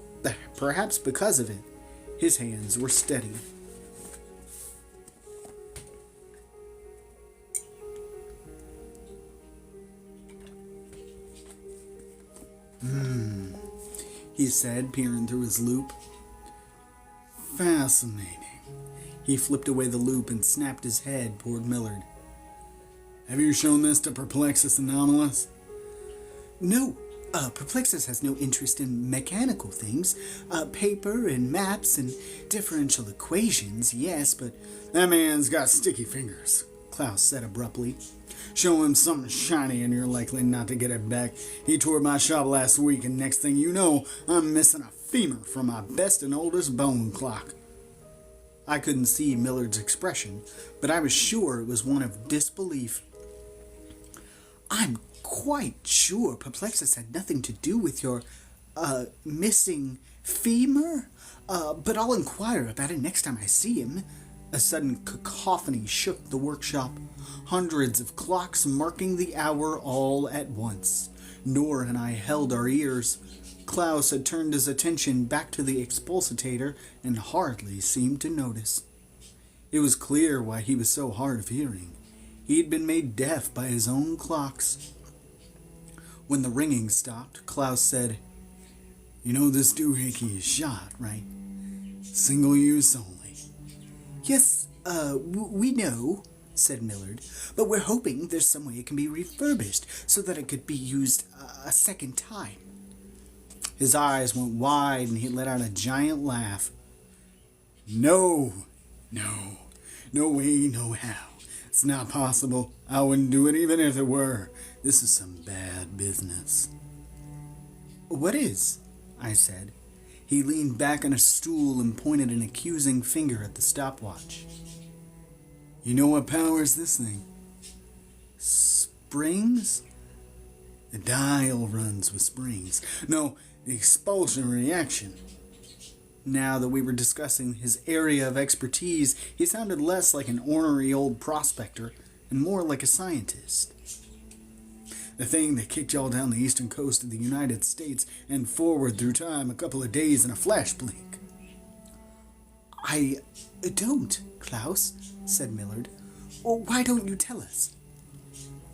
perhaps because of it, his hands were steady. He said, peering through his loupe. Fascinating. He flipped away the loop and snapped his head toward Millard. Have you shown this to Perplexus Anomalous? No, Perplexus has no interest in mechanical things. Paper and maps and differential equations, yes, but... That man's got sticky fingers, Klaus said abruptly. Show him something shiny and you're likely not to get it back. He toured my shop last week and next thing you know, I'm missing a femur from my best and oldest bone clock. I couldn't see Millard's expression, but I was sure it was one of disbelief. I'm quite sure Perplexus had nothing to do with your, missing femur. But I'll inquire about it next time I see him. A sudden cacophony shook the workshop. Hundreds of clocks marking the hour all at once. Nora and I held our ears. Klaus had turned his attention back to the expulsator and hardly seemed to notice. It was clear why he was so hard of hearing. He'd been made deaf by his own clocks. When the ringing stopped, Klaus said, You know this doohickey is shot, right? Single use only. Yes, we know, said Millard, but we're hoping there's some way it can be refurbished so that it could be used a second time. His eyes went wide and he let out a giant laugh. No way, no how. It's not possible. I wouldn't do it even if it were. This is some bad business. What is? I said. He leaned back on a stool and pointed an accusing finger at the stopwatch. You know what powers this thing? Springs? The dial runs with springs. No, the expulsion reaction. Now that we were discussing his area of expertise, he sounded less like an ornery old prospector and more like a scientist. The thing that kicked y'all down the eastern coast of the United States and forward through time a couple of days in a flash blink. I don't, Klaus, said Millard. Well, why don't you tell us?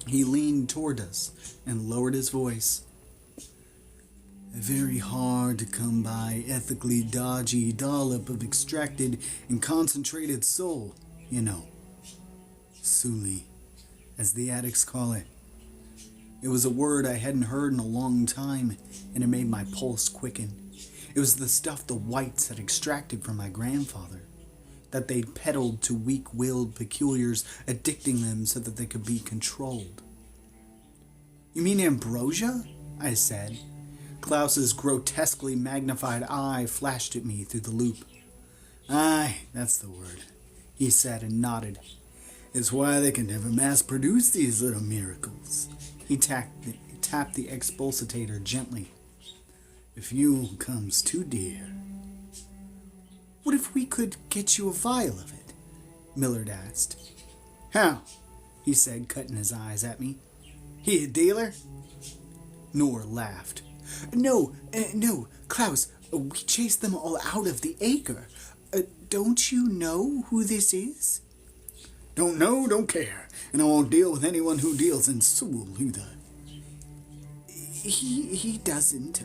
He leaned toward us and lowered his voice. A very hard to come by, ethically dodgy dollop of extracted and concentrated soul, you know. Suli, as the addicts call it. It was a word I hadn't heard in a long time, and it made my pulse quicken. It was the stuff the whites had extracted from my grandfather, that they'd peddled to weak-willed peculiars, addicting them so that they could be controlled. You mean ambrosia? I said. Klaus's grotesquely magnified eye flashed at me through the loop. Aye, that's the word, he said and nodded. It's why they can never mass-produce these little miracles. He tapped the expulsator gently. The fuel comes too dear. What if we could get you a vial of it? Millard asked. How? He said, cutting his eyes at me. He a dealer? Nor laughed. No, Klaus, we chased them all out of the acre. Don't you know who this is? Don't know, don't care, and I won't deal with anyone who deals in Sewell either. He doesn't,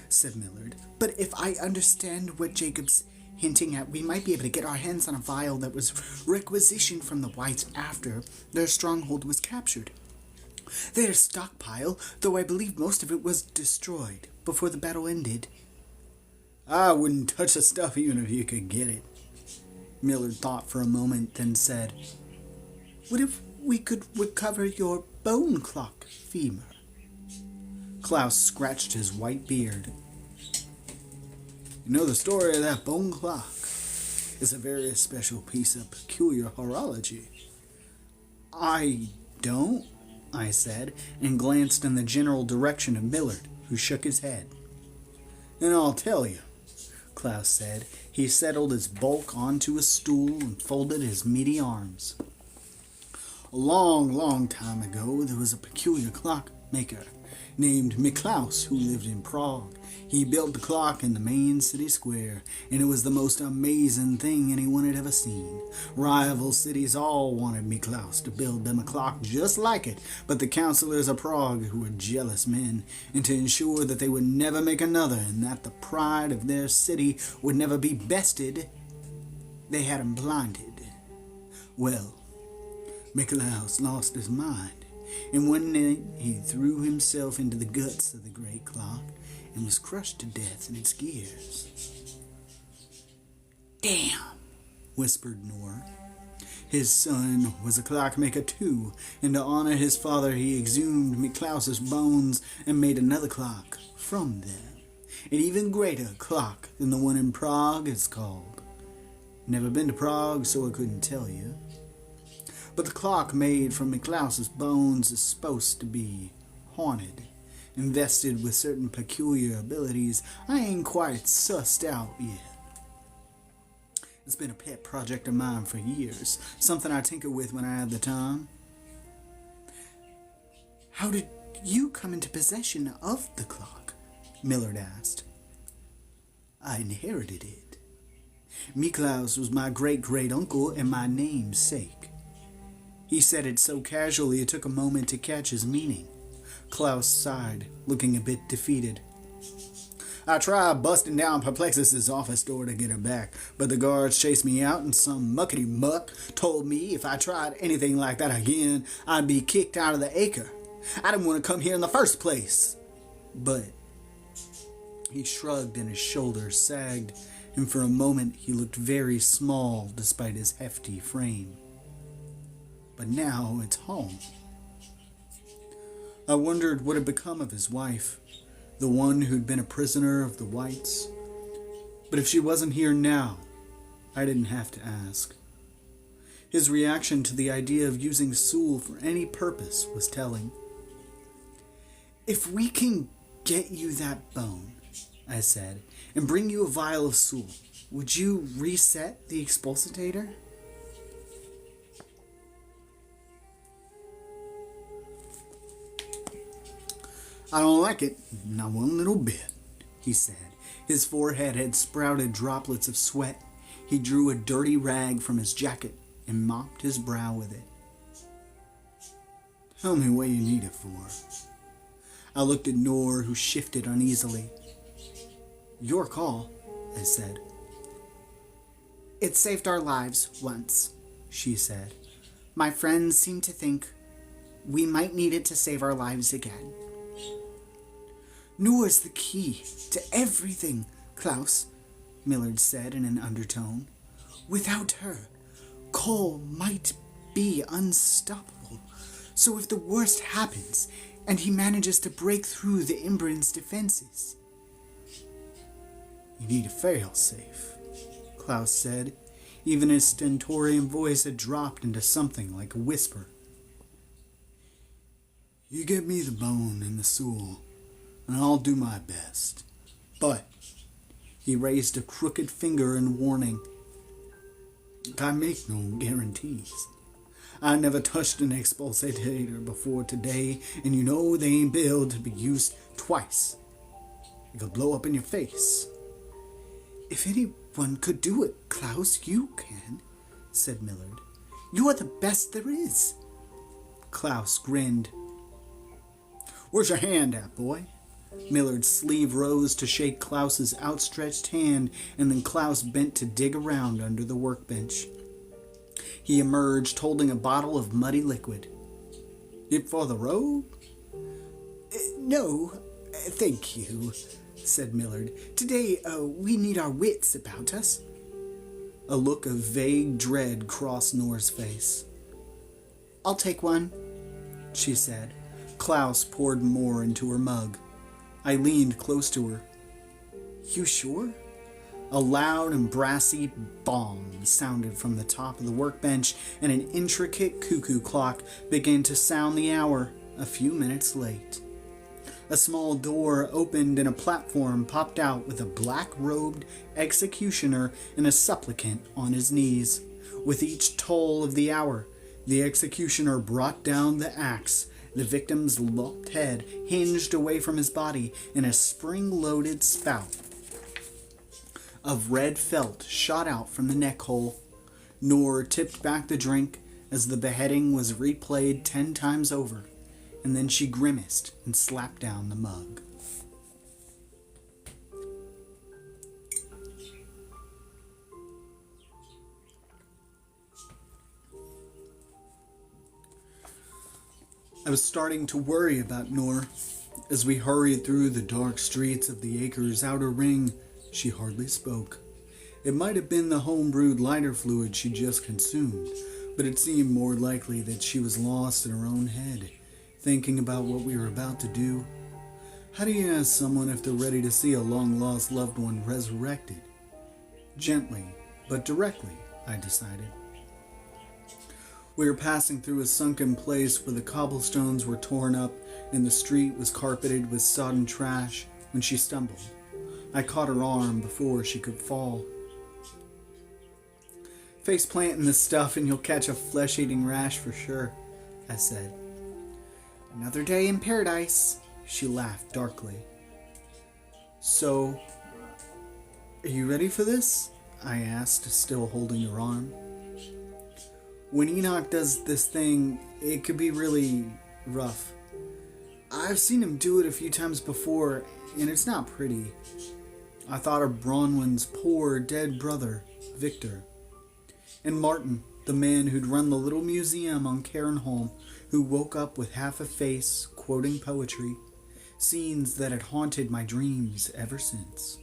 said Millard. But if I understand what Jacob's hinting at, we might be able to get our hands on a vial that was requisitioned from the whites after their stronghold was captured. They had a stockpile, though I believe most of it was destroyed before the battle ended. I wouldn't touch the stuff even if you could get it. Millard thought for a moment, then said, What if we could recover your bone clock femur? Klaus scratched his white beard. You know the story of that bone clock is a very special piece of peculiar horology. I don't, I said, and glanced in the general direction of Millard, who shook his head. And I'll tell you, Klaus said. He settled his bulk onto a stool and folded his meaty arms. A long time ago, there was a peculiar clockmaker named Miklaus who lived in Prague. He built the clock in the main city square, and it was the most amazing thing anyone had ever seen. Rival cities all wanted Miklaus to build them a clock just like it, but the councillors of Prague, who were jealous men, and to ensure that they would never make another and that the pride of their city would never be bested, They had him blinded. Well, Mikolaus lost his mind, and one night he threw himself into the guts of the great clock and was crushed to death in its gears. Damn, whispered Nor. His son was a clockmaker too, and to honor his father he exhumed Miklaus's bones and made another clock from them. An even greater clock than the one in Prague is called. Never been to Prague, so I couldn't tell you. But the clock made from Miklaus's bones is supposed to be haunted, invested with certain peculiar abilities I ain't quite sussed out yet. It's been a pet project of mine for years, something I tinker with when I have the time. How did you come into possession of the clock? Millard asked. I inherited it. Miklaus was my great-great-uncle and my namesake. He said it so casually it took a moment to catch his meaning. Klaus sighed, looking a bit defeated. I tried busting down Perplexus's office door to get her back, but the guards chased me out and some muckety-muck told me if I tried anything like that again, I'd be kicked out of the acre. I didn't want to come here in the first place. But he shrugged and his shoulders sagged, and for a moment he looked very small despite his hefty frame. But now it's home. I wondered what had become of his wife, the one who'd been a prisoner of the whites. But if she wasn't here now, I didn't have to ask. His reaction to the idea of using Sewell for any purpose was telling. If we can get you that bone, I said, and bring you a vial of Sewell, would you reset the expulsitator? I don't like it, not one little bit, he said. His forehead had sprouted droplets of sweat. He drew a dirty rag from his jacket and mopped his brow with it. Tell me what you need it for. I looked at Nor, who shifted uneasily. Your call, I said. It saved our lives once, she said. My friends seem to think we might need it to save our lives again. Nor's the key to everything, Klaus, Millard said in an undertone. Without her, Cole might be unstoppable. So if the worst happens, and he manages to break through the Imbrans' defenses... You need a fail-safe, Klaus said. Even his stentorian voice had dropped into something like a whisper. You get me the bone and the Sewell, and I'll do my best. But, he raised a crooked finger in warning. I make no guarantees. I never touched an expulsator before today, and you know they ain't built to be used twice. It could blow up in your face. If anyone could do it, Klaus, you can, said Millard. You are the best there is. Klaus grinned. Where's your hand at, boy? Millard's sleeve rose to shake Klaus's outstretched hand, and then Klaus bent to dig around under the workbench. He emerged holding a bottle of muddy liquid. It for the road? No, thank you, said Millard. Today, we need our wits about us. A look of vague dread crossed Nor's face. I'll take one, she said. Klaus poured more into her mug. I leaned close to her. You sure? A loud and brassy bong sounded from the top of the workbench, and an intricate cuckoo clock began to sound the hour a few minutes late. A small door opened and a platform popped out with a black-robed executioner and a supplicant on his knees. With each toll of the hour, the executioner brought down the axe. The victim's lopped head hinged away from his body, and a spring-loaded spout of red felt shot out from the neck hole. Nor tipped back the drink as the beheading was replayed 10 times over, and then she grimaced and slapped down the mug. I was starting to worry about Nor. As we hurried through the dark streets of the acre's outer ring, she hardly spoke. It might have been the home-brewed lighter fluid she just consumed, but it seemed more likely that she was lost in her own head, thinking about what we were about to do. How do you ask someone if they're ready to see a long-lost loved one resurrected? Gently, but directly, I decided. We were passing through a sunken place where the cobblestones were torn up and the street was carpeted with sodden trash when she stumbled. I caught her arm before she could fall. Face plant in this stuff and you'll catch a flesh-eating rash for sure, I said. Another day in paradise, she laughed darkly. So, are you ready for this? I asked, still holding her arm. When Enoch does this thing, it could be really rough. I've seen him do it a few times before, and it's not pretty. I thought of Bronwyn's poor dead brother, Victor, and Martin, the man who'd run the little museum on Cairnholm, who woke up with half a face, quoting poetry, scenes that had haunted my dreams ever since.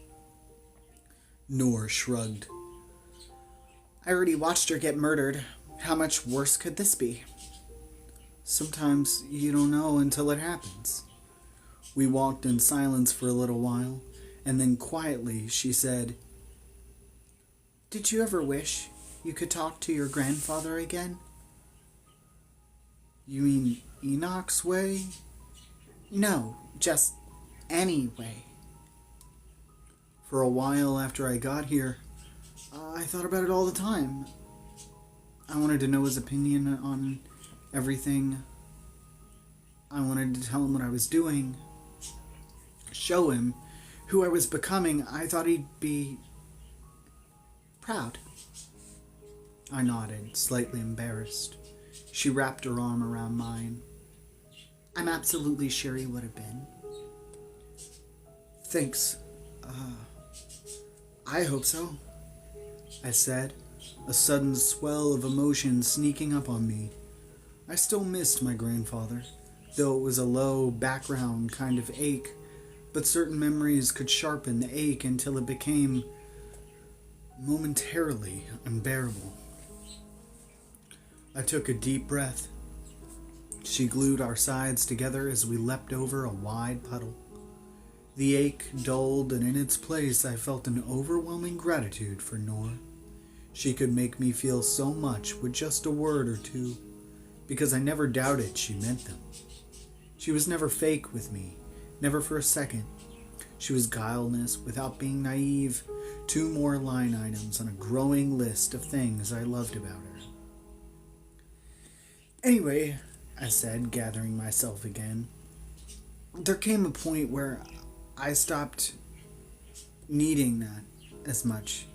Nor shrugged. I already watched her get murdered. How much worse could this be? Sometimes you don't know until it happens. We walked in silence for a little while, and then quietly she said, Did you ever wish you could talk to your grandfather again? You mean Enoch's way? No, just any way. For a while after I got here, I thought about it all the time. I wanted to know his opinion on everything. I wanted to tell him what I was doing, show him who I was becoming. I thought he'd be proud. I nodded, slightly embarrassed. She wrapped her arm around mine. I'm absolutely sure he would have been. Thanks. I hope so, I said, a sudden swell of emotion sneaking up on me. I still missed my grandfather, though it was a low, background kind of ache, but certain memories could sharpen the ache until it became momentarily unbearable. I took a deep breath. She glued our sides together as we leapt over a wide puddle. The ache dulled, and in its place I felt an overwhelming gratitude for Nor. She could make me feel so much with just a word or two, because I never doubted she meant them. She was never fake with me, never for a second. She was guileless without being naive. 2 more line items on a growing list of things I loved about her. Anyway, I said, gathering myself again, there came a point where I stopped needing that as much,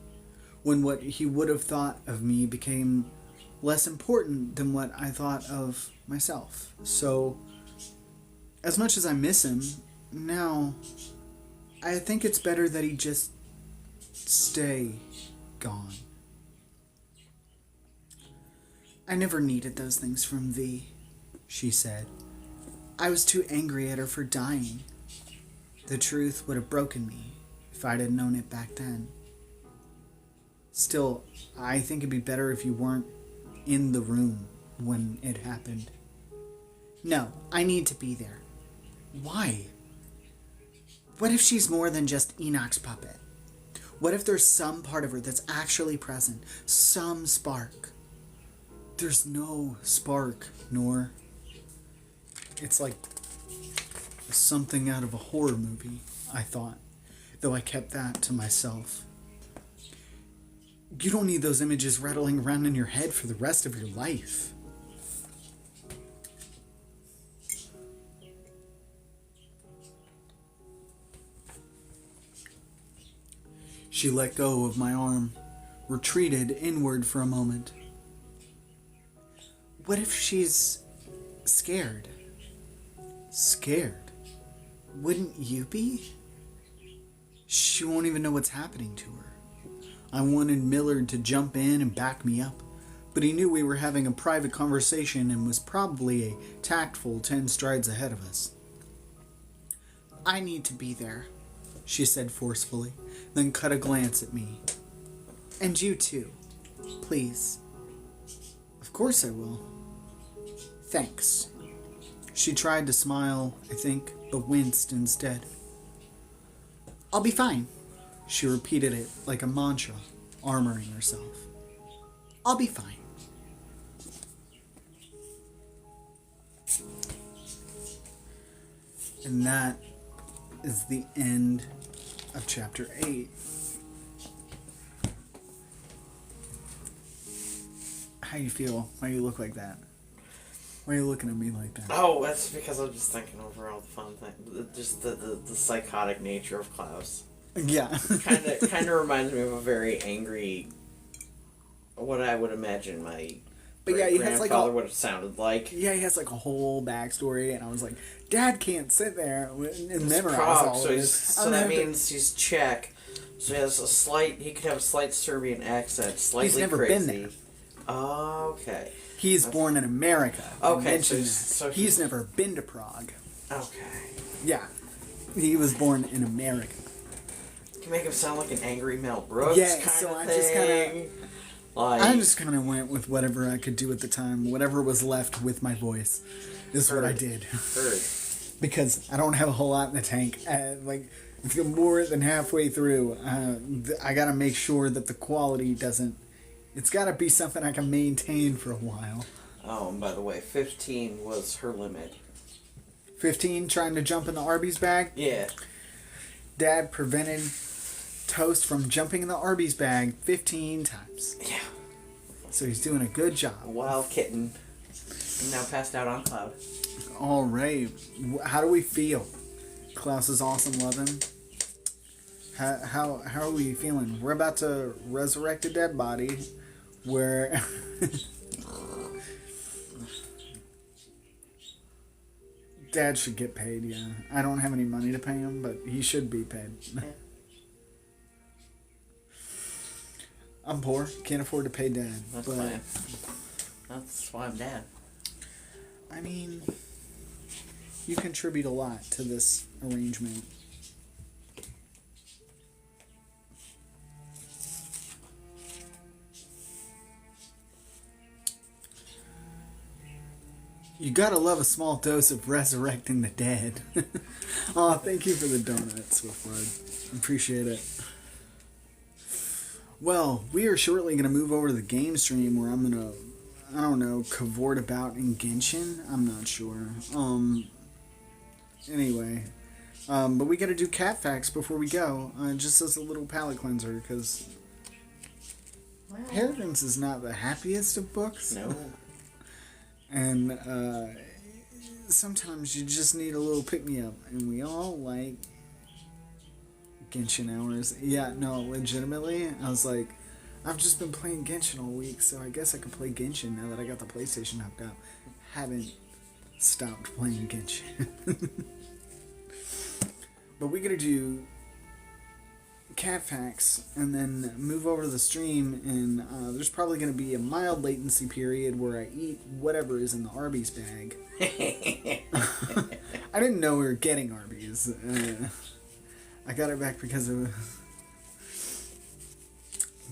when what he would have thought of me became less important than what I thought of myself. So, as much as I miss him, now, I think it's better that he just stay gone. I never needed those things from V, she said. I was too angry at her for dying. The truth would have broken me if I'd have known it back then. Still, I think it'd be better if you weren't in the room when it happened. No, I need to be there. Why? What if she's more than just Enoch's puppet? What if there's some part of her that's actually present? Some spark? There's no spark, Nor. It's like something out of a horror movie, I thought, though I kept that to myself. You don't need those images rattling around in your head for the rest of your life. She let go of my arm, retreated inward for a moment. What if she's scared? Scared? Wouldn't you be? She won't even know what's happening to her. I wanted Millard to jump in and back me up, but he knew we were having a private conversation and was probably a tactful 10 strides ahead of us. I need to be there. She said forcefully, then cut a glance at me. And you too. Please. Of course I will. Thanks. She tried to smile, I think, but winced instead. I'll be fine. She repeated it like a mantra, armoring herself. I'll be fine. And that is the end of chapter 8. How you feel? Why you look like that? Why are you looking at me like that? Oh, that's because I'm just thinking over all the fun things. Just the psychotic nature of Klaus. Yeah. Kind of reminds me of a very angry, what I would imagine my But yeah, he has like grandfather a, would have sounded like. yeah, he has like a whole backstory, and I was like, Dad can't sit there and He's memorize Prague, all so of he's, this. so that means he's Czech. So he has a slight. He could have a slight Serbian accent, slightly He's never crazy. been there. Oh, okay. He's born in America. I Okay, mentioned so that. He's never been to Prague. Okay. Yeah, he was born in America. You can make him sound like an angry Mel Brooks Yeah, kind so of I thing. just kinda- like, I just kind of went with whatever I could do at the time, whatever was left with my voice. Is what I Heard. did. Heard. Because I don't have a whole lot in the tank. Like, if you're more than halfway through, I gotta make sure that the quality doesn't. It's gotta be something I can maintain for a while. Oh, and by the way, 15 was her limit. 15, trying to jump in the Arby's bag. Yeah. Dad prevented Toast from jumping in the Arby's bag 15 times. Yeah. So he's doing a good job. A wild kitten. Now passed out on cloud. All right. How do we feel? Klaus is awesome loving. How are we feeling? We're about to resurrect a dead body. Where Dad should get paid, yeah. I don't have any money to pay him, but he should be paid. I'm poor. Can't afford to pay Dad. That's but fine. That's why I'm Dad. I mean, you contribute a lot to this arrangement. You gotta love a small dose of resurrecting the dead. Oh, thank you for the donuts, Swiftblood. Appreciate it. Well, we are shortly going to move over to the game stream where I'm going to, I don't know, cavort about in Genshin? I'm not sure. Anyway. But we got to do cat facts before we go. Just as a little palate cleanser, because Inheritance is not the happiest of books. No. And sometimes you just need a little pick-me-up. And we all like Genshin hours. Yeah, no, legitimately, I was like, I've just been playing Genshin all week, so I guess I can play Genshin now that I got the PlayStation hooked up. Haven't stopped playing Genshin. But we're gonna do cat facts and then move over to the stream, and there's probably gonna be a mild latency period where I eat whatever is in the Arby's bag. I didn't know we were getting Arby's. I got it back because of...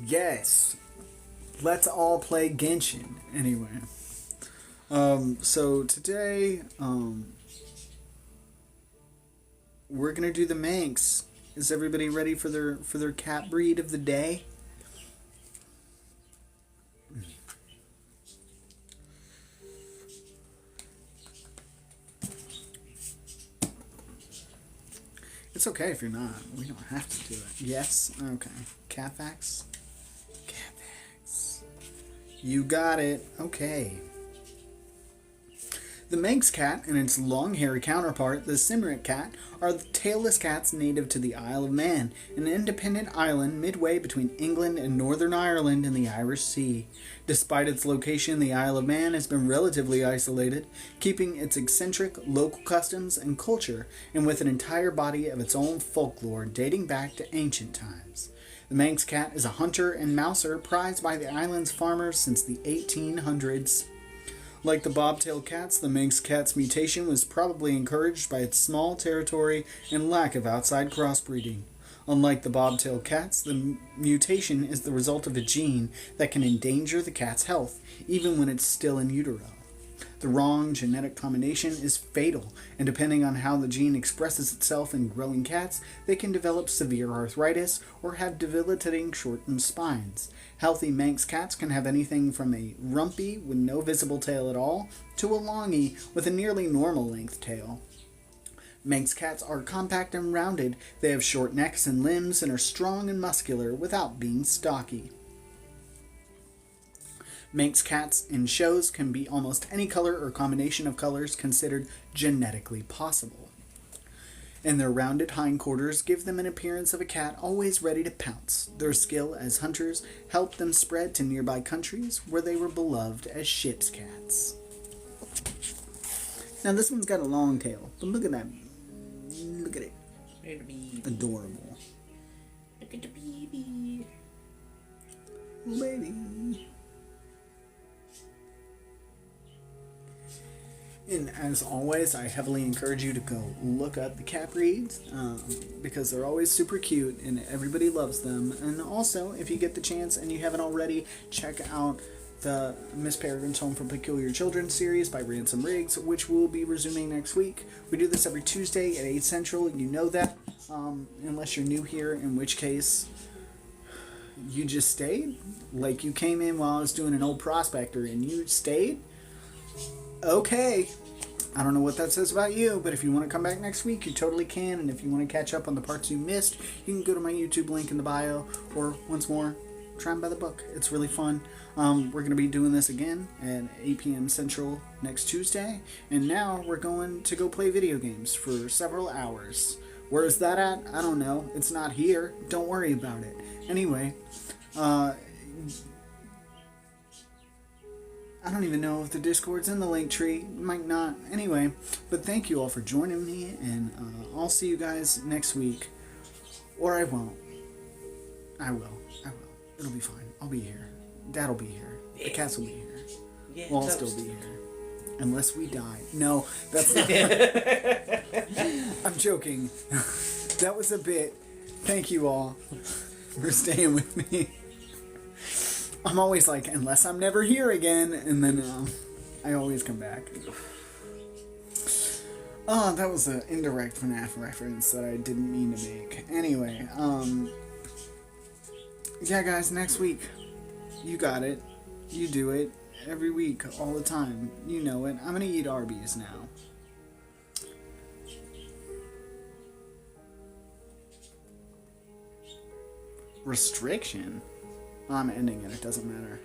Yes! Let's all play Genshin. Anyway. So today, we're gonna do the Manx. Is everybody ready for their cat breed of the day? It's okay if you're not. We don't have to do it. Yes? Okay. Cat facts? Cat facts. You got it. Okay. The Manx cat and its long hairy counterpart, the Cymric cat, are the tailless cats native to the Isle of Man, an independent island midway between England and Northern Ireland in the Irish Sea. Despite its location, the Isle of Man has been relatively isolated, keeping its eccentric local customs and culture, and with an entire body of its own folklore dating back to ancient times. The Manx cat is a hunter and mouser prized by the island's farmers since the 1800s. Like the bobtail cats, the Manx cat's mutation was probably encouraged by its small territory and lack of outside crossbreeding. Unlike the bobtail cats, the mutation is the result of a gene that can endanger the cat's health, even when it's still in utero. The wrong genetic combination is fatal, and depending on how the gene expresses itself in growing cats, they can develop severe arthritis or have debilitating shortened spines. Healthy Manx cats can have anything from a rumpy with no visible tail at all to a longy with a nearly normal length tail. Manx cats are compact and rounded. They have short necks and limbs and are strong and muscular without being stocky. Manx cats in shows can be almost any color or combination of colors considered genetically possible. And their rounded hindquarters give them an appearance of a cat always ready to pounce. Their skill as hunters helped them spread to nearby countries where they were beloved as ship's cats. Now this one's got a long tail, but look at that. Look at it. Adorable. Look at the baby. Baby. And as always, I heavily encourage you to go look up the cat breeds because they're always super cute and everybody loves them. And also, if you get the chance and you haven't already, check out the Miss Peregrine's Home for Peculiar Children series by Ransom Riggs, which will be resuming next week. We do this every Tuesday at 8 Central. You know that, unless you're new here, in which case you just stayed. Like you came in while I was doing an old prospector and you stayed. Okay. I don't know what that says about you, but if you want to come back next week, you totally can. And if you want to catch up on the parts you missed, you can go to my YouTube link in the bio, or once more, try and buy the book. It's really fun. We're going to be doing this again at 8 p.m. Central next Tuesday. And now we're going to go play video games for several hours. Where is that at? I don't know. It's not here. Don't worry about it. Anyway, I don't even know if the Discord's in the link tree. Might not. Anyway, but thank you all for joining me, and I'll see you guys next week. Or I won't. I will. It'll be fine. I'll be here. Dad'll be here. The cats will be here. Yeah, We'll all still be here. Unless we die. No, that's not. I'm joking. That was a bit. Thank you all for staying with me. I'm always like, unless I'm never here again, and then I always come back. Oh, that was an indirect FNAF reference that I didn't mean to make. Anyway, yeah, guys, next week, you got it. You do it every week, all the time. You know it. I'm gonna eat Arby's now. Restriction? I'm ending it. It doesn't matter.